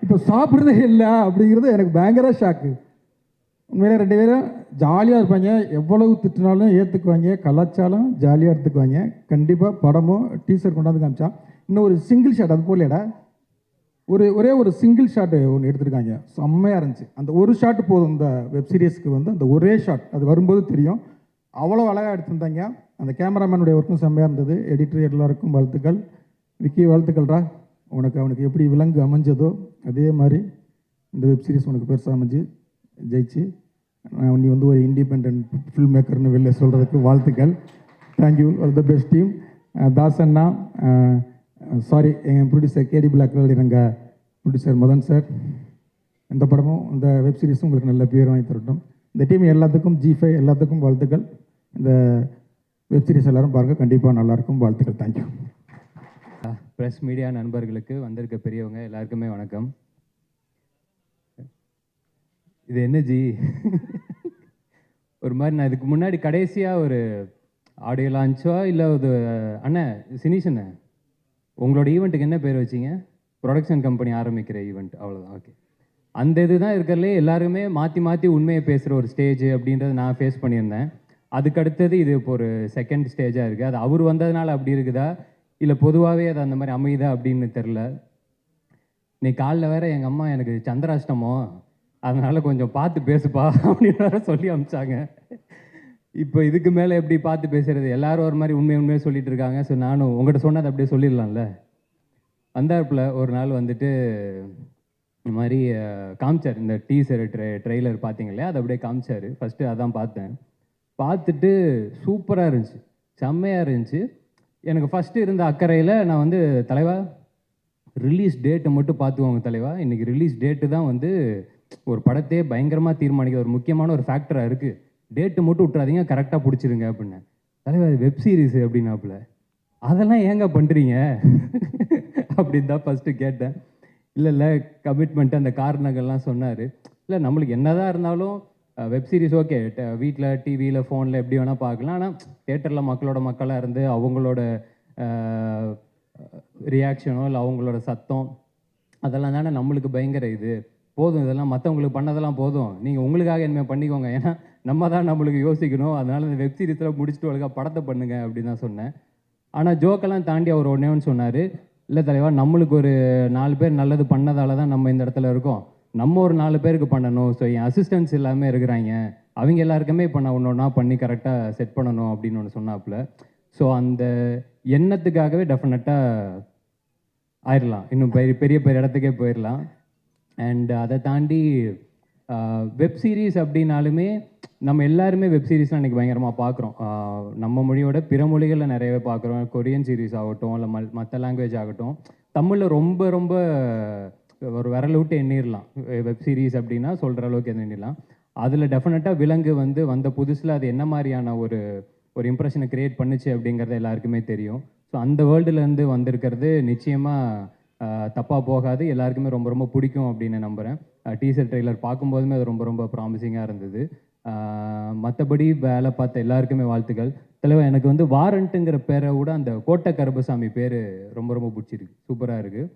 இப்போ சாப்பிட்றதே இல்லை அப்படிங்கிறது எனக்கு பயங்கர ஷாக்கு. உண்மையிலே 2 பேரும் ஜாலியாக இருப்பாங்க. எவ்வளவு திட்டினாலும் ஏற்றுக்குவாங்க, கலாச்சாரம் ஜாலியாக எடுத்துக்குவாங்க. கண்டிப்பாக படமும் டீசர் கொண்டாந்து காமிச்சான். இன்னும் ஒரு சிங்கிள் ஷாட் அது போலேடா ஒரே ஒரு சிங்கிள் ஷாட்டு ஒன்று எடுத்திருக்காங்க, செம்மையாக இருந்துச்சு. அந்த ஒரு ஷாட்டு போதும் இந்த வெப் சீரிஸ்க்கு வந்து. அந்த ஒரே ஷாட் அது வரும்போது தெரியும், அவ்வளோ அழகாக எடுத்திருந்தாங்க. அந்த கேமராமேனுடைய ஒர்க்கும் செம்மையாக இருந்தது. எடிட்டர் எல்லாருக்கும் வாழ்த்துக்கள். விக்கி வாழ்த்துக்கள்ரா. அவனுக்கு எப்படி விலங்கு அமைஞ்சதோ அதே மாதிரி இந்த வெப் சீரிஸ் உனக்கு பெருசாக அமைஞ்சு ஜெயிச்சு நீ வந்து ஒரு இண்டிபெண்ட் ஃபில்ம் மேக்கர்னு வெளில சொல்கிறதுக்கு வாழ்த்துக்கள். Thank you, all the best team. தாசண்ணா, சாரி எங்கள் ப்ரொடியூசர் கேடி பிளாக் எங்கள் ப்ரொடியூசர் மதன் சார். இந்த படமும் இந்த வெப் சீரிஸும் உங்களுக்கு நல்ல பேர் வாங்கி தரட்டும். இந்த டீம் எல்லாத்துக்கும் G5 எல்லாத்துக்கும் வாழ்த்துக்கள். இந்த வெப் சீரிஸ் எல்லோரும் பாருங்கள், கண்டிப்பாக நல்லாயிருக்கும். வாழ்த்துக்கள். தேங்க்யூ. ப்ரெஸ் மீடியா நண்பர்களுக்கு, வந்திருக்க பெரியவங்க எல்லாருக்குமே வணக்கம். இது என்ன ஜி ஒரு மாதிரி நான் இதுக்கு முன்னாடி கடைசியாக ஒரு ஆடியோ லான்ச்சோ இல்லை ஒரு அண்ணன் சினிஷ் அண்ணன் உங்களோட ஈவெண்ட்டுக்கு என்ன பேர் வச்சிங்க? ப்ரொடக்ஷன் கம்பெனி ஆரம்பிக்கிற ஈவெண்ட், அவ்வளோதான். ஓகே, அந்த இது தான் இருக்கிறதுலே எல்லாருமே மாற்றி மாற்றி உண்மையை பேசுகிற ஒரு ஸ்டேஜ் அப்படின்றத நான் ஃபேஸ் பண்ணியிருந்தேன். அதுக்கு அடுத்தது இது இப்போ ஒரு செகண்ட் ஸ்டேஜாக இருக்குது. அது அவர் வந்ததுனால அப்படி இருக்குதா இல்லை பொதுவாகவே அது அந்த மாதிரி அமையுதா அப்படின்னு தெரில. இன்னைக்கு காலைல வேறு எங்கள் அம்மா எனக்கு சந்திராஷ்டமோ, அதனால் கொஞ்சம் பார்த்து பேசுப்பா அப்படின்னு வேற சொல்லி அனுப்பிச்சாங்க. இப்போ இதுக்கு மேலே எப்படி பார்த்து பேசுகிறது? எல்லாரும் ஒரு மாதிரி உண்மையாக சொல்லிட்டு இருக்காங்க. ஸோ நானும் உங்கள்கிட்ட சொன்னது அப்படியே சொல்லிடலாம்ல. வந்தாப்பில் ஒரு நாள் வந்துட்டு இந்த மாதிரி காமிச்சார், இந்த டீசர் ட்ரெய்லர் பார்த்தீங்க இல்லையா, அதை அப்படியே காமிச்சார். ஃபஸ்ட்டு அதான் பார்த்தேன். பார்த்துட்டு சூப்பராக இருந்துச்சு, செம்மையாக இருந்துச்சு. எனக்கு ஃபஸ்ட்டு இருந்த அக்கறையில் நான் வந்து தலைவா ரிலீஸ் டேட்டை மட்டும் பார்த்துக்கோங்க தலைவா, இன்றைக்கி ரிலீஸ் டேட்டு தான் வந்து ஒரு படத்தையே பயங்கரமாக தீர்மானிக்க ஒரு முக்கியமான ஒரு ஃபேக்டராக இருக்குது. டேட்டு மட்டும் விட்றாதீங்க, கரெக்டாக பிடிச்சிருங்க அப்படின்னு. தலைவா வெப் சீரிஸு அப்படின்னாப்புல, அதெல்லாம் ஏங்க பண்ணுறீங்க அப்படின்னு தான் ஃபஸ்ட்டு கேட்டேன். இல்லை கமிட்மெண்ட்டு அந்த காரணங்கள்லாம் சொன்னார். இல்லை நம்மளுக்கு என்னதான் இருந்தாலும் வெப் சீரிஸ் ஓகே, வீட்டில் டிவியில் ஃபோனில் எப்படி வேணால் பார்க்கலாம். ஆனால் தேட்டரில் மக்களாக இருந்து அவங்களோட ரியாக்ஷனோ இல்லை அவங்களோட சத்தம் அதெல்லாம் தானே நம்மளுக்கு பயங்கர இது. போதும், இதெல்லாம் மற்றவங்களுக்கு பண்ணதெல்லாம் போதும், நீங்கள் உங்களுக்காக இனிமேல் பண்ணிக்கோங்க, ஏன்னா நம்ம தான் நம்மளுக்கு யோசிக்கணும். அதனால் இந்த வெப் சீரிஸில் முடிச்சுட்டு ஒழுங்காக படத்தை பண்ணுங்க அப்படின்னு தான் சொன்னேன். ஆனால் ஜோக்கெல்லாம் தாண்டி அவர் ஒன்றே ஒன்று சொன்னார், இல்லை தலைவா நம்மளுக்கு ஒரு 4 பேர் நல்லது பண்ணதால தான் நம்ம இந்த இடத்துல இருக்கோம், நம்ம ஒரு 4 பேருக்கு பண்ணணும். ஸோ என் அசிஸ்டன்ஸ் எல்லாமே இருக்கிறாங்க, அவங்க எல்லாருக்குமே இப்போ நான் ஒன்றா பண்ணி கரெக்டாக செட் பண்ணணும் அப்படின்னு ஒன்று சொன்னாப்புல. ஸோ அந்த எண்ணத்துக்காகவே டெஃபினட்டாக ஆயிடலாம், இன்னும் பெரிய இடத்துக்கே போயிடலாம். அண்ட் அதை தாண்டி வெப் சீரிஸ் அப்படின்னாலுமே நம்ம எல்லாருமே வெப் சீரிஸ்லாம் இன்றைக்கி பயங்கரமாக பார்க்குறோம். நம்ம மொழியோட பிற மொழிகளில் நிறையவே பார்க்குறோம். கொரியன் சீரிஸ் ஆகட்டும், இல்லை மற்ற லாங்குவேஜ் ஆகட்டும். தமிழில் ரொம்ப ரொம்ப ஒரு விரல் விட்டு எண்ணிடலாம் வெப் சீரிஸ் அப்படின்னா, சொல்கிற அளவுக்கு எண்ணிடலாம். அதில் டெஃபினட்டாக விலங்கு வந்து வந்த புதுசில் அது என்ன மாதிரியான ஒரு இம்ப்ரெஷனை க்ரியேட் பண்ணுச்சு அப்படிங்கிறது எல்லாருக்குமே தெரியும். ஸோ அந்த வேர்ல்டுலேருந்து வந்திருக்கிறது நிச்சயமாக தப்பாக போகாது, எல்லாருக்குமே ரொம்ப ரொம்ப பிடிக்கும் அப்படின்னு நம்புகிறேன். டீசர் ட்ரெய்லர் பார்க்கும்போதுமே அது ரொம்ப ரொம்ப ப்ராமிசிங்காக இருந்தது. மற்றபடி வேலை பார்த்த எல்லாருக்குமே வாழ்த்துக்கள். தலைவர் எனக்கு வந்து வாரண்ட்டுங்கிற பேரை விட அந்த கோட்டை கருப்பசாமி பேர் ரொம்ப ரொம்ப பிடிச்சிருக்கு, சூப்பராக இருக்குது.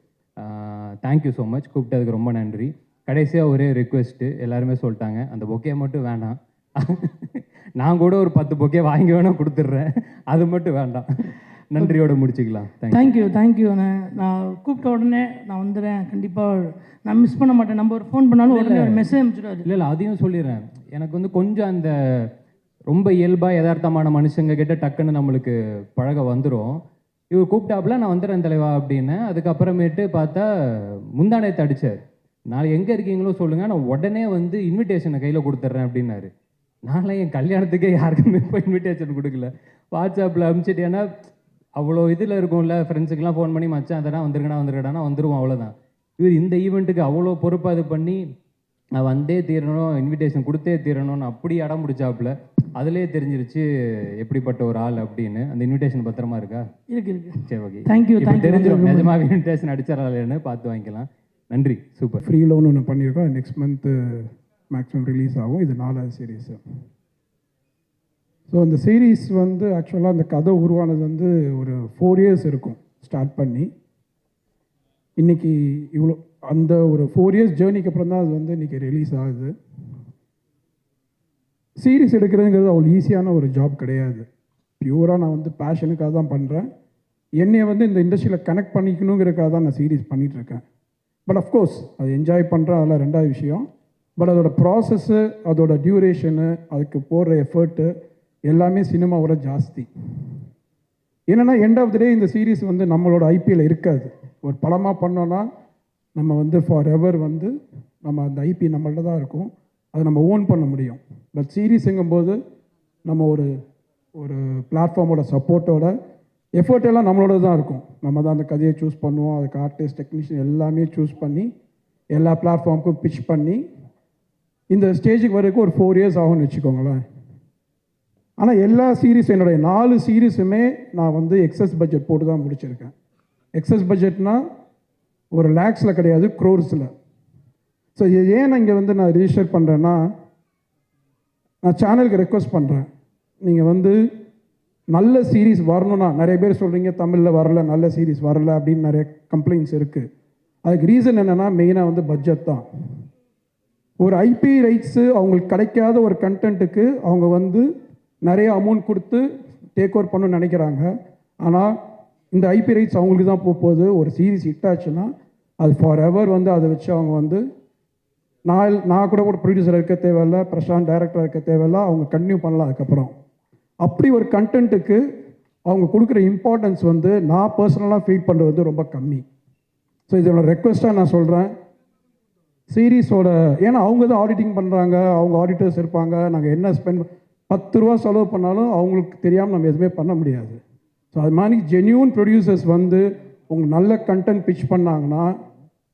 தேங்க்யூ ஸோ மச், கூப்பிட்டதுக்கு ரொம்ப நன்றி. கடைசியாக ஒரே ரிக்வெஸ்ட்டு, எல்லாருமே சொல்லிட்டாங்க அந்த பொக்கே மட்டும் வேண்டாம், நான் கூட ஒரு 10 பொக்கே வாங்கி வேணால் கொடுத்துட்றேன், அது மட்டும் வேண்டாம். நன்றியோடு முடிச்சுக்கலாம். தேங்க்யூ. நான் கூப்பிட்ட உடனே நான் வந்துடுறேன், கண்டிப்பாக நான் மிஸ் பண்ண மாட்டேன். நம்ம ஒரு ஃபோன் பண்ணாலும் உடனே ஒரு மெசேஜ் அனுப்பிச்சிடுவாரு. இல்லை அதையும் சொல்லிடுறேன். எனக்கு வந்து கொஞ்சம் அந்த ரொம்ப இயல்பாக யதார்த்தமான மனுஷங்க கிட்ட டக்குன்னு நம்மளுக்கு பழக வந்துடும். இவர் கூப்பிட்டாப்புல நான் வந்துடுறேன் தலைவா அப்படின்னு. அதுக்கப்புறமேட்டு பார்த்தா முந்தானத்தை அடித்தார். நாளை எங்கே இருக்கீங்களோ சொல்லுங்கள், நான் உடனே வந்து இன்விடேஷனை கையில் கொடுத்துட்றேன் அப்படின்னாரு. நான்லாம் என் கல்யாணத்துக்கே யாருக்குமே இப்போ இன்விடேஷன் கொடுக்கல, வாட்ஸ்அப்பில் அனுப்பிச்சிட்டு. ஏன்னா அவ்வளோ இதில் இருக்கும்ல, ஃப்ரெண்ட்ஸுக்கெலாம் ஃபோன் பண்ணி மச்சான் அதெல்லாம் வந்துருக்கடா வந்துருக்கடானா வந்துடுவோம், அவ்வளோதான். இவர் இந்த ஈவெண்ட்டுக்கு அவ்வளோ பொறுப்பாக இது பண்ணி நான் வந்தே தீரணும், இன்விடேஷன் கொடுத்தே தீரணும்னு அப்படி அடம் பிடிச்சாப்புல. அதிலே தெரிஞ்சிருச்சு எப்படிப்பட்ட ஒரு ஆள் அப்படின்னு. அந்த இன்விடேஷன் பத்திரமா இருக்கா? இருக்கு இருக்கு. சரி, ஓகே. தேங்க்யூ இப்போ தெரிஞ்சிடும் நிஜமாக இன்விடேஷன் அடிச்சாரான்னு பார்த்து வாங்கிக்கலாம். நன்றி, சூப்பர். ஃப்ரீ லோன் ஒன்று பண்ணியிருக்கோம், நெக்ஸ்ட் மந்த்து மேக்ஸிமம் ரிலீஸ் ஆகும். இது 4வது சீரீஸு. ஸோ அந்த சீரீஸ் வந்து ஆக்சுவலாக அந்த கதை உருவானது வந்து ஒரு 4 இயர்ஸ் இருக்கும் ஸ்டார்ட் பண்ணி. இன்றைக்கி இவ்வளோ அந்த ஒரு 4 இயர்ஸ் ஜேர்னிக்கு அப்புறம் தான் அது வந்து இன்றைக்கி ரிலீஸ் ஆகுது. சீரீஸ் எடுக்கிறதுங்கிறது அவ்வளோ ஈஸியான ஒரு ஜாப் கிடையாது. பியூராக நான் வந்து பேஷனுக்காக தான் பண்ணுறேன். என்னையை வந்து இந்த இண்டஸ்ட்ரியில் கனெக்ட் பண்ணிக்கணுங்கிறதுக்காக தான் நான் சீரீஸ் பண்ணிகிட்ருக்கேன். பட் அஃப்கோர்ஸ் அது என்ஜாய் பண்ணுறேன், அதெல்லாம் 2வது விஷயம். பட் அதோட ப்ராசஸ்ஸு, அதோட டியூரேஷனு, அதுக்கு போடுற எஃபர்ட்டு எல்லாமே சினிமாவோட ஜாஸ்தி. என்னென்னா எண்ட் ஆஃப் த டே இந்த சீரீஸ் வந்து நம்மளோட ஐபியில் இருக்காது. ஒரு படமாக பண்ணோன்னா நம்ம வந்து ஃபார் எவர் வந்து நம்ம அந்த ஐபி நம்மள்ட்ட தான் இருக்கும், அதை நம்ம ஓன் பண்ண முடியும். பட் சீரீஸுங்கும்போது நம்ம ஒரு ஒரு பிளாட்ஃபார்மோட சப்போர்ட்டோட எஃபர்ட் எல்லாம் நம்மளோட தான் இருக்கும். நம்ம தான் அந்த கதையை சூஸ் பண்ணுவோம், அதுக்கு ஆர்டிஸ்ட், டெக்னீஷியன் எல்லாமே சூஸ் பண்ணி எல்லா பிளாட்ஃபார்முக்கும் பிச் பண்ணி இந்த ஸ்டேஜுக்கு வரைக்கும் ஒரு 4 இயர்ஸ் ஆகும்னு வச்சுக்கோங்களேன். ஆனால் எல்லா சீரீஸ், என்னுடைய 4 சீரீஸுமே நான் வந்து எக்ஸஸ் பட்ஜெட் போட்டு தான் முடிச்சிருக்கேன். எக்ஸஸ் பட்ஜெட்னால் ஒரு லேக்ஸில் கிடையாது, க்ரோர்ஸில். ஸோ இது ஏன் நான் இங்கே வந்து நான் ரிஜிஸ்டர் பண்ணுறேன்னா, நான் சேனலுக்கு ரெக்வஸ்ட் பண்ணுறேன், நீங்கள் வந்து நல்ல சீரீஸ் வரணும்னா, நிறைய பேர் சொல்கிறீங்க தமிழில் வரல, நல்ல சீரீஸ் வரல அப்படின்னு நிறைய கம்ப்ளைண்ட்ஸ் இருக்குது. அதுக்கு ரீசன் என்னென்னா மெயினாக வந்து பட்ஜெட் தான். ஒரு ஐபி ரைட்ஸு அவங்களுக்கு கிடைக்காத ஒரு கண்டென்ட்டுக்கு அவங்க வந்து நிறைய அமௌண்ட் கொடுத்து டேக் ஓவர் பண்ணணும்னு நினைக்கிறாங்க. ஆனால் இந்த ஐபி ரைட்ஸ் அவங்களுக்கு தான் போகுது. ஒரு சீரீஸ் ஹிட் ஆச்சுன்னா அது ஃபார் எவர் வந்து அதை வச்சு அவங்க வந்து நான் கூட ப்ரொடியூசர் இருக்க தேவையில்ல, பிரசாந்த் டைரக்டர் இருக்க தேவையில்ல, அவங்க கன்டினியூ பண்ணலாம். அதுக்கப்புறம் அப்படி ஒரு கண்டென்ட்டுக்கு அவங்க கொடுக்குற இம்பார்ட்டன்ஸ் வந்து நான் பர்சனலாக ஃபீல் பண்ணுறது வந்து ரொம்ப கம்மி. ஸோ இதோட ரெக்வெஸ்ட்டாக நான் சொல்கிறேன், சீரீஸோட, ஏன்னா அவங்க தான் ஆடிட்டிங் பண்ணுறாங்க, அவங்க ஆடிட்டர்ஸ் இருப்பாங்க. நாங்கள் என்ன ஸ்பெண்ட் 10 ரூபா செலவு பண்ணாலும் அவங்களுக்கு தெரியாமல் நம்ம எதுவுமே பண்ண முடியாது. ஸோ அது மாதிரி ஜென்யூன் ப்ரொடியூசர்ஸ் வந்து உங்களுக்கு நல்ல கண்டென்ட் பிச் பண்ணாங்கன்னா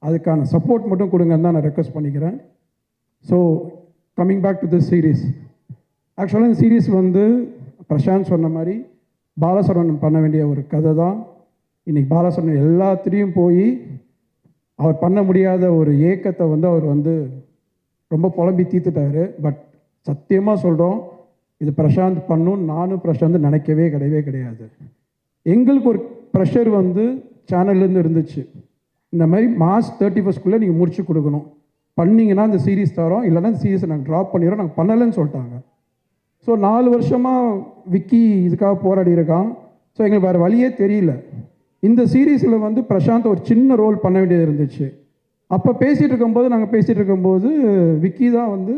அதுக்கான சப்போர்ட் மட்டும் கொடுங்கன்னு தான் நான் ரெக்வெஸ்ட் பண்ணிக்கிறேன். So coming back to this series, ஆக்சுவலாக இந்த சீரீஸ் வந்து பிரசாந்த் சொன்ன மாதிரி பாலசரவணன் பண்ண வேண்டிய ஒரு கதை தான். இன்றைக்கி பாலசரவணன் எல்லாத்துலேயும் போய் அவர் பண்ண முடியாத ஒரு ஏக்கத்தை வந்து அவர் வந்து ரொம்ப புலம்பி தீர்த்துட்டாரு. பட் சத்தியமாக சொல்கிறோம், இது பிரசாந்த் பண்ணும் நானும் பிரசாந்த் நினைக்கவே கிடையாது. எங்களுக்கு ஒரு ப்ரெஷர் வந்து சேனல்லேருந்து இருந்துச்சு, இந்த மாதிரி மார்ச் 31 நீங்கள் முடிச்சு கொடுக்கணும், பண்ணிங்கன்னா இந்த சீரீஸ் தரோம், இல்லைன்னா இந்த சீரீஸை நாங்கள் ட்ராப் பண்ணிடுறோம், நாங்கள் பண்ணலைன்னு சொல்லிட்டாங்க. ஸோ 4 வருஷமாக விக்கி இதுக்காக போராடி இருக்கான். ஸோ எங்களுக்கு வேறு வழியே தெரியல. இந்த சீரீஸில் வந்து பிரசாந்த் ஒரு சின்ன ரோல் பண்ண வேண்டியது இருந்துச்சு. அப்போ நாங்கள் பேசிகிட்டு இருக்கும்போது விக்கி தான் வந்து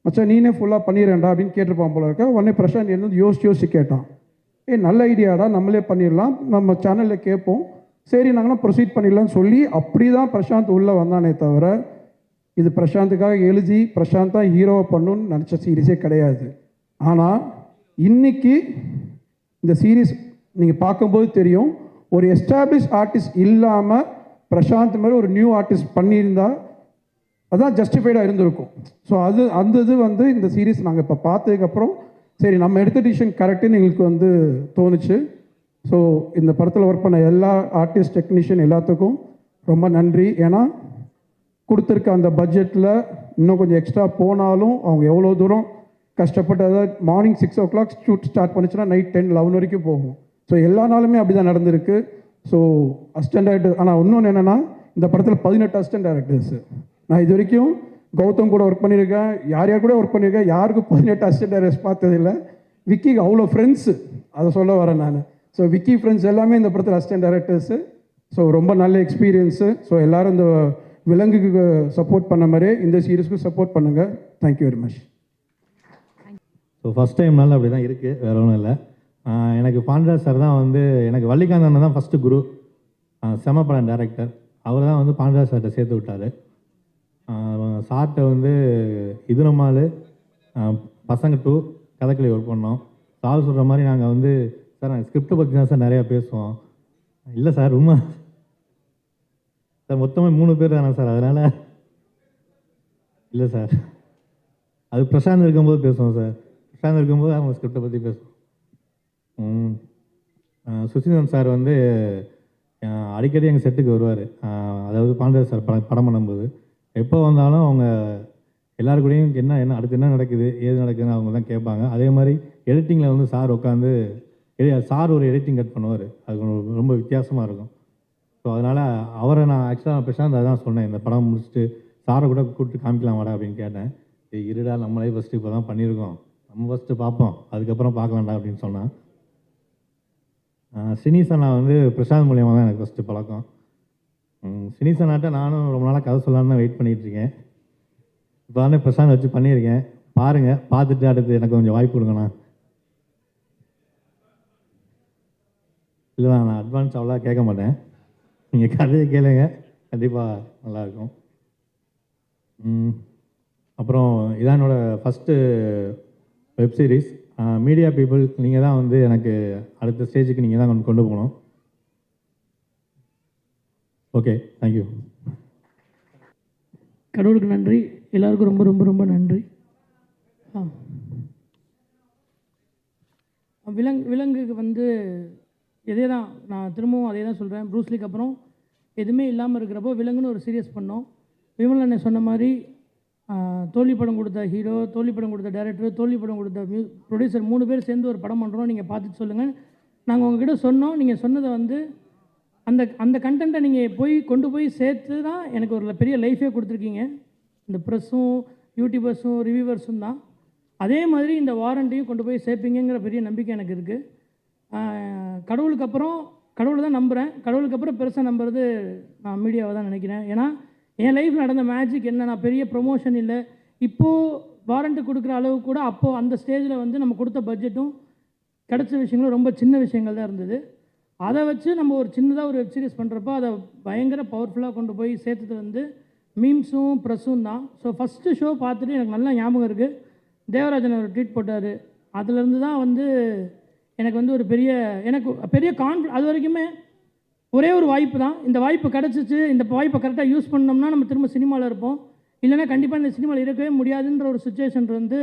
மச்சான் நீனே ஃபுல்லாக பண்ணிடுறேன்டா அப்படின்னு கேட்டிருப்பான் போல இருக்க. உடனே பிரசாந்த் இருந்து யோசிச்சு கேட்டான், நல்ல ஐடியாடா, நம்மளே பண்ணிடலாம், நம்ம சேனலில் கேட்போம், சரி நாங்களாம் ப்ரொசீட் பண்ணிடலாம்னு சொல்லி அப்படி தான் பிரசாந்த் உள்ளே வந்தானே தவிர இது பிரசாந்துக்காக எழுதி பிரசாந்த் தான் ஹீரோவை பண்ணணும்னு நினச்ச சீரீஸே கிடையாது. ஆனால் இன்னைக்கு இந்த சீரீஸ் நீங்கள் பார்க்கும்போது தெரியும், ஒரு எஸ்டாப்ளிஷ் ஆர்டிஸ்ட் இல்லாமல் பிரசாந்த் மாதிரி ஒரு நியூ ஆர்டிஸ்ட் பண்ணியிருந்தால் அதுதான் ஜஸ்டிஃபைடாக இருந்திருக்கும். ஸோ அந்த இது வந்து இந்த சீரீஸ் நாங்கள் இப்போ பார்த்ததுக்கப்புறம் சரி நம்ம எடுத்த டிசிஷன் கரெக்டுன்னு எங்களுக்கு வந்து தோணுச்சு. ஸோ இந்த படத்தில் ஒர்க் பண்ண எல்லா ஆர்டிஸ்ட், டெக்னீஷியன் எல்லாத்துக்கும் ரொம்ப நன்றி. ஏன்னா கொடுத்துருக்க அந்த பட்ஜெட்டில் இன்னும் கொஞ்சம் எக்ஸ்ட்ரா போனாலும் அவங்க எவ்வளோ தூரம் கஷ்டப்பட்டு, அதாவது மார்னிங் 6 o'clock ஷூட் ஸ்டார்ட் பண்ணிச்சுன்னா நைட் 10-11 வரைக்கும் போகும். ஸோ எல்லா நாளுமே அப்படி தான் நடந்திருக்கு. ஸோ அசிஸ்டன்ட் டைரக்டர், ஆனால் இன்னொன்று என்னென்னா இந்த படத்தில் 18 அசிஸ்டன்ட் டைரக்டர்ஸு. நான் இது வரைக்கும் கௌதம் கூட ஒர்க் பண்ணியிருக்கேன், யார் கூட ஒர்க் பண்ணியிருக்கேன், யாருக்கும் 18 அசிஸ்டன்ட் டைரக்டர்ஸ் பார்த்ததில்லை. விக்கிக்கு அவ்வளோ ஃப்ரெண்ட்ஸு, அதை சொல்ல வரேன் நான். ஸோ விக்கி ஃப்ரெண்ட்ஸ் எல்லாமே இந்த படத்தில் அசிஸ்டன்ட் டைரக்டர்ஸு. ஸோ ரொம்ப நல்ல எக்ஸ்பீரியன்ஸு. ஸோ எல்லோரும் இந்த விலங்குக்கு சப்போர்ட் பண்ண மாதிரி இந்த சீரீஸ்க்கு சப்போர்ட் பண்ணுங்கள். Thank you very much. So first டைம்னால அப்படி தான் இருக்குது, வேறு ஒன்றும் இல்லை. எனக்கு பாண்டராஜ் சார் தான் வந்து, எனக்கு வள்ளிகாந்த் அண்ணன் தான் ஃபஸ்ட்டு குரு, செம படம் டைரக்டர். அவர் தான் வந்து பாண்டராஜ் சார்கிட்ட சேர்த்து விட்டார். சார்கிட்ட வந்து இது நம்மால் பசங்க 2 கதைக்களி ஒர்க் பண்ணோம். சார் சொல்கிற மாதிரி நாங்கள் வந்து சார் நாங்கள் ஸ்கிரிப்டை பற்றி தான் சார் நிறையா பேசுவோம். இல்லை சார் உண்மை சார் மொத்தமாக 3 பேர் தானே சார், அதனால் இல்லை சார், அது பிரசாந்த் இருக்கும்போது பேசுவோம் சார். பிரசாந்த் இருக்கும்போது அவங்க ஸ்கிரிப்டை பற்றி பேசுவோம். சுசீந்திரன் சார் வந்து அடிக்கடி எங்கள் செட்டுக்கு வருவார். அதாவது பாண்டியராஜ் சார் படம் பண்ணும்போது எப்போ வந்தாலும் அவங்க எல்லாருக்கூடையும் என்ன அடுத்து என்ன நடக்குது ஏது நடக்குதுன்னு அவங்க தான் கேட்பாங்க. அதே மாதிரி எடிட்டிங்கில் வந்து சார் உட்காந்து சார் ஒரு எடிட்டிங் கட் பண்ணுவார். அது ரொம்ப வித்தியாசமாக இருக்கும். ஸோ அதனால் அவரை நான் ஆக்சுவலாக பிரசாந்த் அதான் சொன்னேன், இந்த படம் முடிச்சுட்டு சாரை கூட கூப்பிட்டு காமிக்கலாம் வாடா அப்படின்னு கேட்டேன். இருடா நம்மளே ஃபஸ்ட்டு இப்போ தான் பண்ணியிருக்கோம், நம்ம ஃபஸ்ட்டு பார்ப்போம், அதுக்கப்புறம் பார்க்கலாம்டா அப்படின்னு சொன்னான். சினிசனா வந்து பிரசாந்த் மூலியமாக தான் எனக்கு ஃபஸ்ட்டு பழக்கம். சினிசனாட்ட நானும் ரொம்ப நாளாக கதை சொல்லலான்னு தான் வெயிட் பண்ணிகிட்ருக்கேன். இப்போ தானே பிரசாந்த் வச்சு பண்ணியிருக்கேன். பாருங்கள், பார்த்துட்டு அடுத்து எனக்கு கொஞ்சம் வாய்ப்பு கொடுங்கண்ணா. இல்லை நான் அட்வான்ஸ் அவ்வளோ கேட்க மாட்டேன், நீங்கள் கதையை கேளுங்க, கண்டிப்பாக நல்லாயிருக்கும். அப்புறம் இதான் என்னோடய first web series. Media people நீங்கள் தான் வந்து எனக்கு அடுத்த ஸ்டேஜுக்கு நீங்கள் தான் கொண்டு போகணும். Okay, thank you. கடவுளுக்கு நன்றி, எல்லாருக்கும் ரொம்ப ரொம்ப ரொம்ப நன்றி. விலங்குக்கு வந்து இதே தான், நான் திரும்பவும் அதே தான் சொல்கிறேன். ப்ரூஸ்லிக்கு அப்புறம் எதுவுமே இல்லாமல் இருக்கிறப்போ விலங்குன்னு ஒரு சீரியஸ் பண்ணோம். விமல் அண்ணன் சொன்ன மாதிரி தோல்வி படம் கொடுத்த ஹீரோ, தோல்வி படம் கொடுத்த டைரக்டர், தோல்வி படம் கொடுத்த ப்ரொடியூசர் 3 பேர் சேர்ந்து ஒரு படம் பண்ணுறோம், நீங்கள் பார்த்துட்டு சொல்லுங்கள். நாங்கள் உங்ககிட்ட சொன்னோம், நீங்கள் சொன்னதை வந்து அந்த கண்டென்ட்டை நீங்கள் கொண்டு போய் சேர்த்து தான் எனக்கு ஒரு பெரிய லைஃபே கொடுத்துருக்கீங்க. இந்த ப்ரெஸ்ஸும் யூடியூபர்ஸும் ரிவ்யூவர்ஸும் தான். அதே மாதிரி இந்த வாரண்ட்டையும் கொண்டு போய் சேர்ப்பீங்கிற பெரிய நம்பிக்கை எனக்கு இருக்குது. கடவுளுக்கு அப்புறம் கடவுளை தான் நம்புகிறேன். கடவுளுக்கு அப்புறம் பெருசாக நம்புறது நான் மீடியாவை தான் நினைக்கிறேன். ஏன்னா என் லைஃப்பில் நடந்த மேஜிக் என்ன, நான் பெரிய ப்ரொமோஷன் இல்லை, இப்போது வாரண்ட்டு கொடுக்குற அளவு கூட அப்போது அந்த ஸ்டேஜில் வந்து நம்ம கொடுத்த பட்ஜெட்டும் கிடச்ச விஷயங்களும் ரொம்ப சின்ன விஷயங்கள் தான் இருந்தது. அதை வச்சு நம்ம ஒரு சின்னதாக ஒரு வெப் சீரிஸ் பண்ணுறப்போ அதை பயங்கர பவர்ஃபுல்லாக கொண்டு போய் சேர்த்தது வந்து மீம்ஸும் ப்ரெஸ்ஸும் தான். ஸோ ஃபஸ்ட்டு ஷோ பார்த்துட்டு எனக்கு நல்லா ஞாபகம் இருக்குது, தேவராஜன் ஒரு ட்வீட் போட்டார். அதுலேருந்து தான் வந்து எனக்கு வந்து ஒரு பெரிய அது வரைக்குமே ஒரே ஒரு வாய்ப்பு தான், இந்த வாய்ப்பு கிடச்சிச்சு, இந்த வாய்ப்பை கரெக்டாக யூஸ் பண்ணோம்னா நம்ம திரும்ப சினிமாவில் இருப்போம், இல்லைனா கண்டிப்பாக இந்த சினிமாவில் இருக்கவே முடியாதுன்ற ஒரு சுச்சுவேஷன் வந்து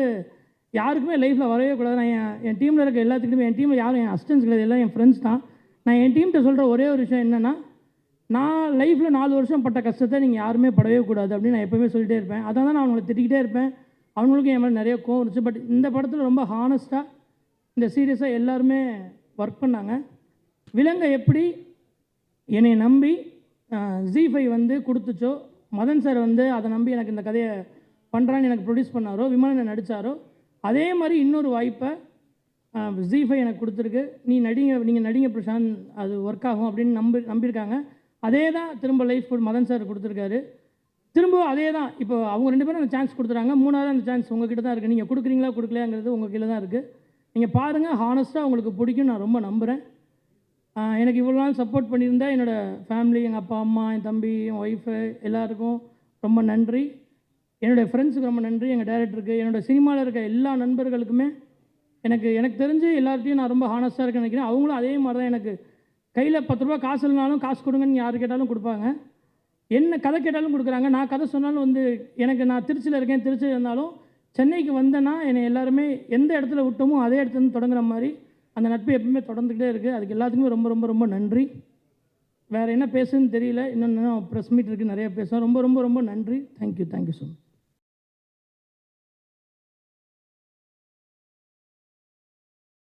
யாருக்குமே லைஃப்பில் வரவே கூடாது. நான் என் டீமில் இருக்க எல்லாத்துக்குமே, என் டீமில் யாரும் என் அசிஸ்டன்ஸ் கிடையாது, எல்லாம் என் ஃப்ரெண்ட்ஸ் தான். நான் என் டீம்கிட்ட சொல்கிற ஒரே ஒரு விஷயம் என்னென்னா, நான் லைஃப்பில் 4 வருஷம் பட்ட கஷ்டத்தை நீங்கள் யாருமே படவே கூடாது அப்படின்னு நான் எப்போவுமே சொல்லிகிட்டே இருப்பேன். அதான் நான் அவங்களை திட்டிக்கிட்டே இருப்பேன், அவங்களுக்கும் என் மேலே நிறைய கோவம் இருந்துச்சு. பட் இந்த படத்தில் ரொம்ப ஹானஸ்ட்டாக இந்த சீரியஸாக எல்லாருமே ஒர்க் பண்ணாங்க. விலங்கை எப்படி என்னை நம்பி ZEE5 வந்து கொடுத்துச்சோ, மதன் சார் வந்து அதை நம்பி எனக்கு இந்த கதையை பண்ணுறான்னு எனக்கு ப்ரொடியூஸ் பண்ணாரோ, விமலனை நடித்தாரோ, அதே மாதிரி இன்னொரு வாய்ப்பை ZEE5 எனக்கு கொடுத்துருக்கு. நீங்கள் நடிங்க பிரசாந்த், அது ஒர்க் ஆகும் அப்படின்னு நம்பியிருக்காங்க. அதே தான் திரும்ப லைஃப் மதன் சார் கொடுத்துருக்காரு. திரும்பவும் அதே தான், இப்போ அவங்க 2 பேரும் அந்த சான்ஸ் கொடுத்துறாங்க. 3வது அந்த சான்ஸ் உங்ககிட்ட தான் இருக்குது, நீங்கள் கொடுக்குறீங்களா கொடுக்கலையாங்கிறது உங்கள் கீழே தான் இருக்குது. நீங்கள் பாருங்கள், ஹானஸ்ட்டாக உங்களுக்கு பிடிக்கும், நான் ரொம்ப நம்புகிறேன். எனக்கு இவ்வளோ நாள் சப்போர்ட் பண்ணியிருந்தா என்னோடய ஃபேமிலி, எங்கள் அப்பா அம்மா, என் தம்பி, என் ஒய்ஃபு எல்லாருக்கும் ரொம்ப நன்றி. என்னுடைய ஃப்ரெண்ட்ஸுக்கு ரொம்ப நன்றி, எங்கள் டைரக்டருக்கு, என்னோடய சினிமாவில் இருக்க எல்லா நண்பர்களுக்குமே. எனக்கு தெரிஞ்சு எல்லார்ட்டையும் நான் ரொம்ப ஹானஸ்ட்டாக இருக்கேன்னு நினைக்கிறேன். அவங்களும் அதே மாதிரி தான். எனக்கு கையில் 10 ரூபா காசு இல்லைனாலும் காசு கொடுங்கன்னு யார் கேட்டாலும் கொடுப்பாங்க, என்ன கதை கேட்டாலும் கொடுக்குறாங்க. நான் கதை சொன்னாலும் வந்து நான் திருச்சியில் இருக்கேன், திருச்சியில் இருந்தாலும் சென்னைக்கு வந்தேன்னா என்னை எல்லாருமே எந்த இடத்துல விட்டோமோ அதே இடத்துலேருந்து தொடங்குற மாதிரி அந்த நட்பு எப்பவுமே தொடர்ந்துக்கிட்டே இருக்குது. அதுக்கு எல்லாத்துக்குமே ரொம்ப ரொம்ப ரொம்ப நன்றி. வேறு என்ன பேசுன்னு தெரியல, இன்னும் ப்ரெஸ் மீட் இருக்குது, நிறைய பேசுவோம். ரொம்ப ரொம்ப ரொம்ப நன்றி. Thank you so much.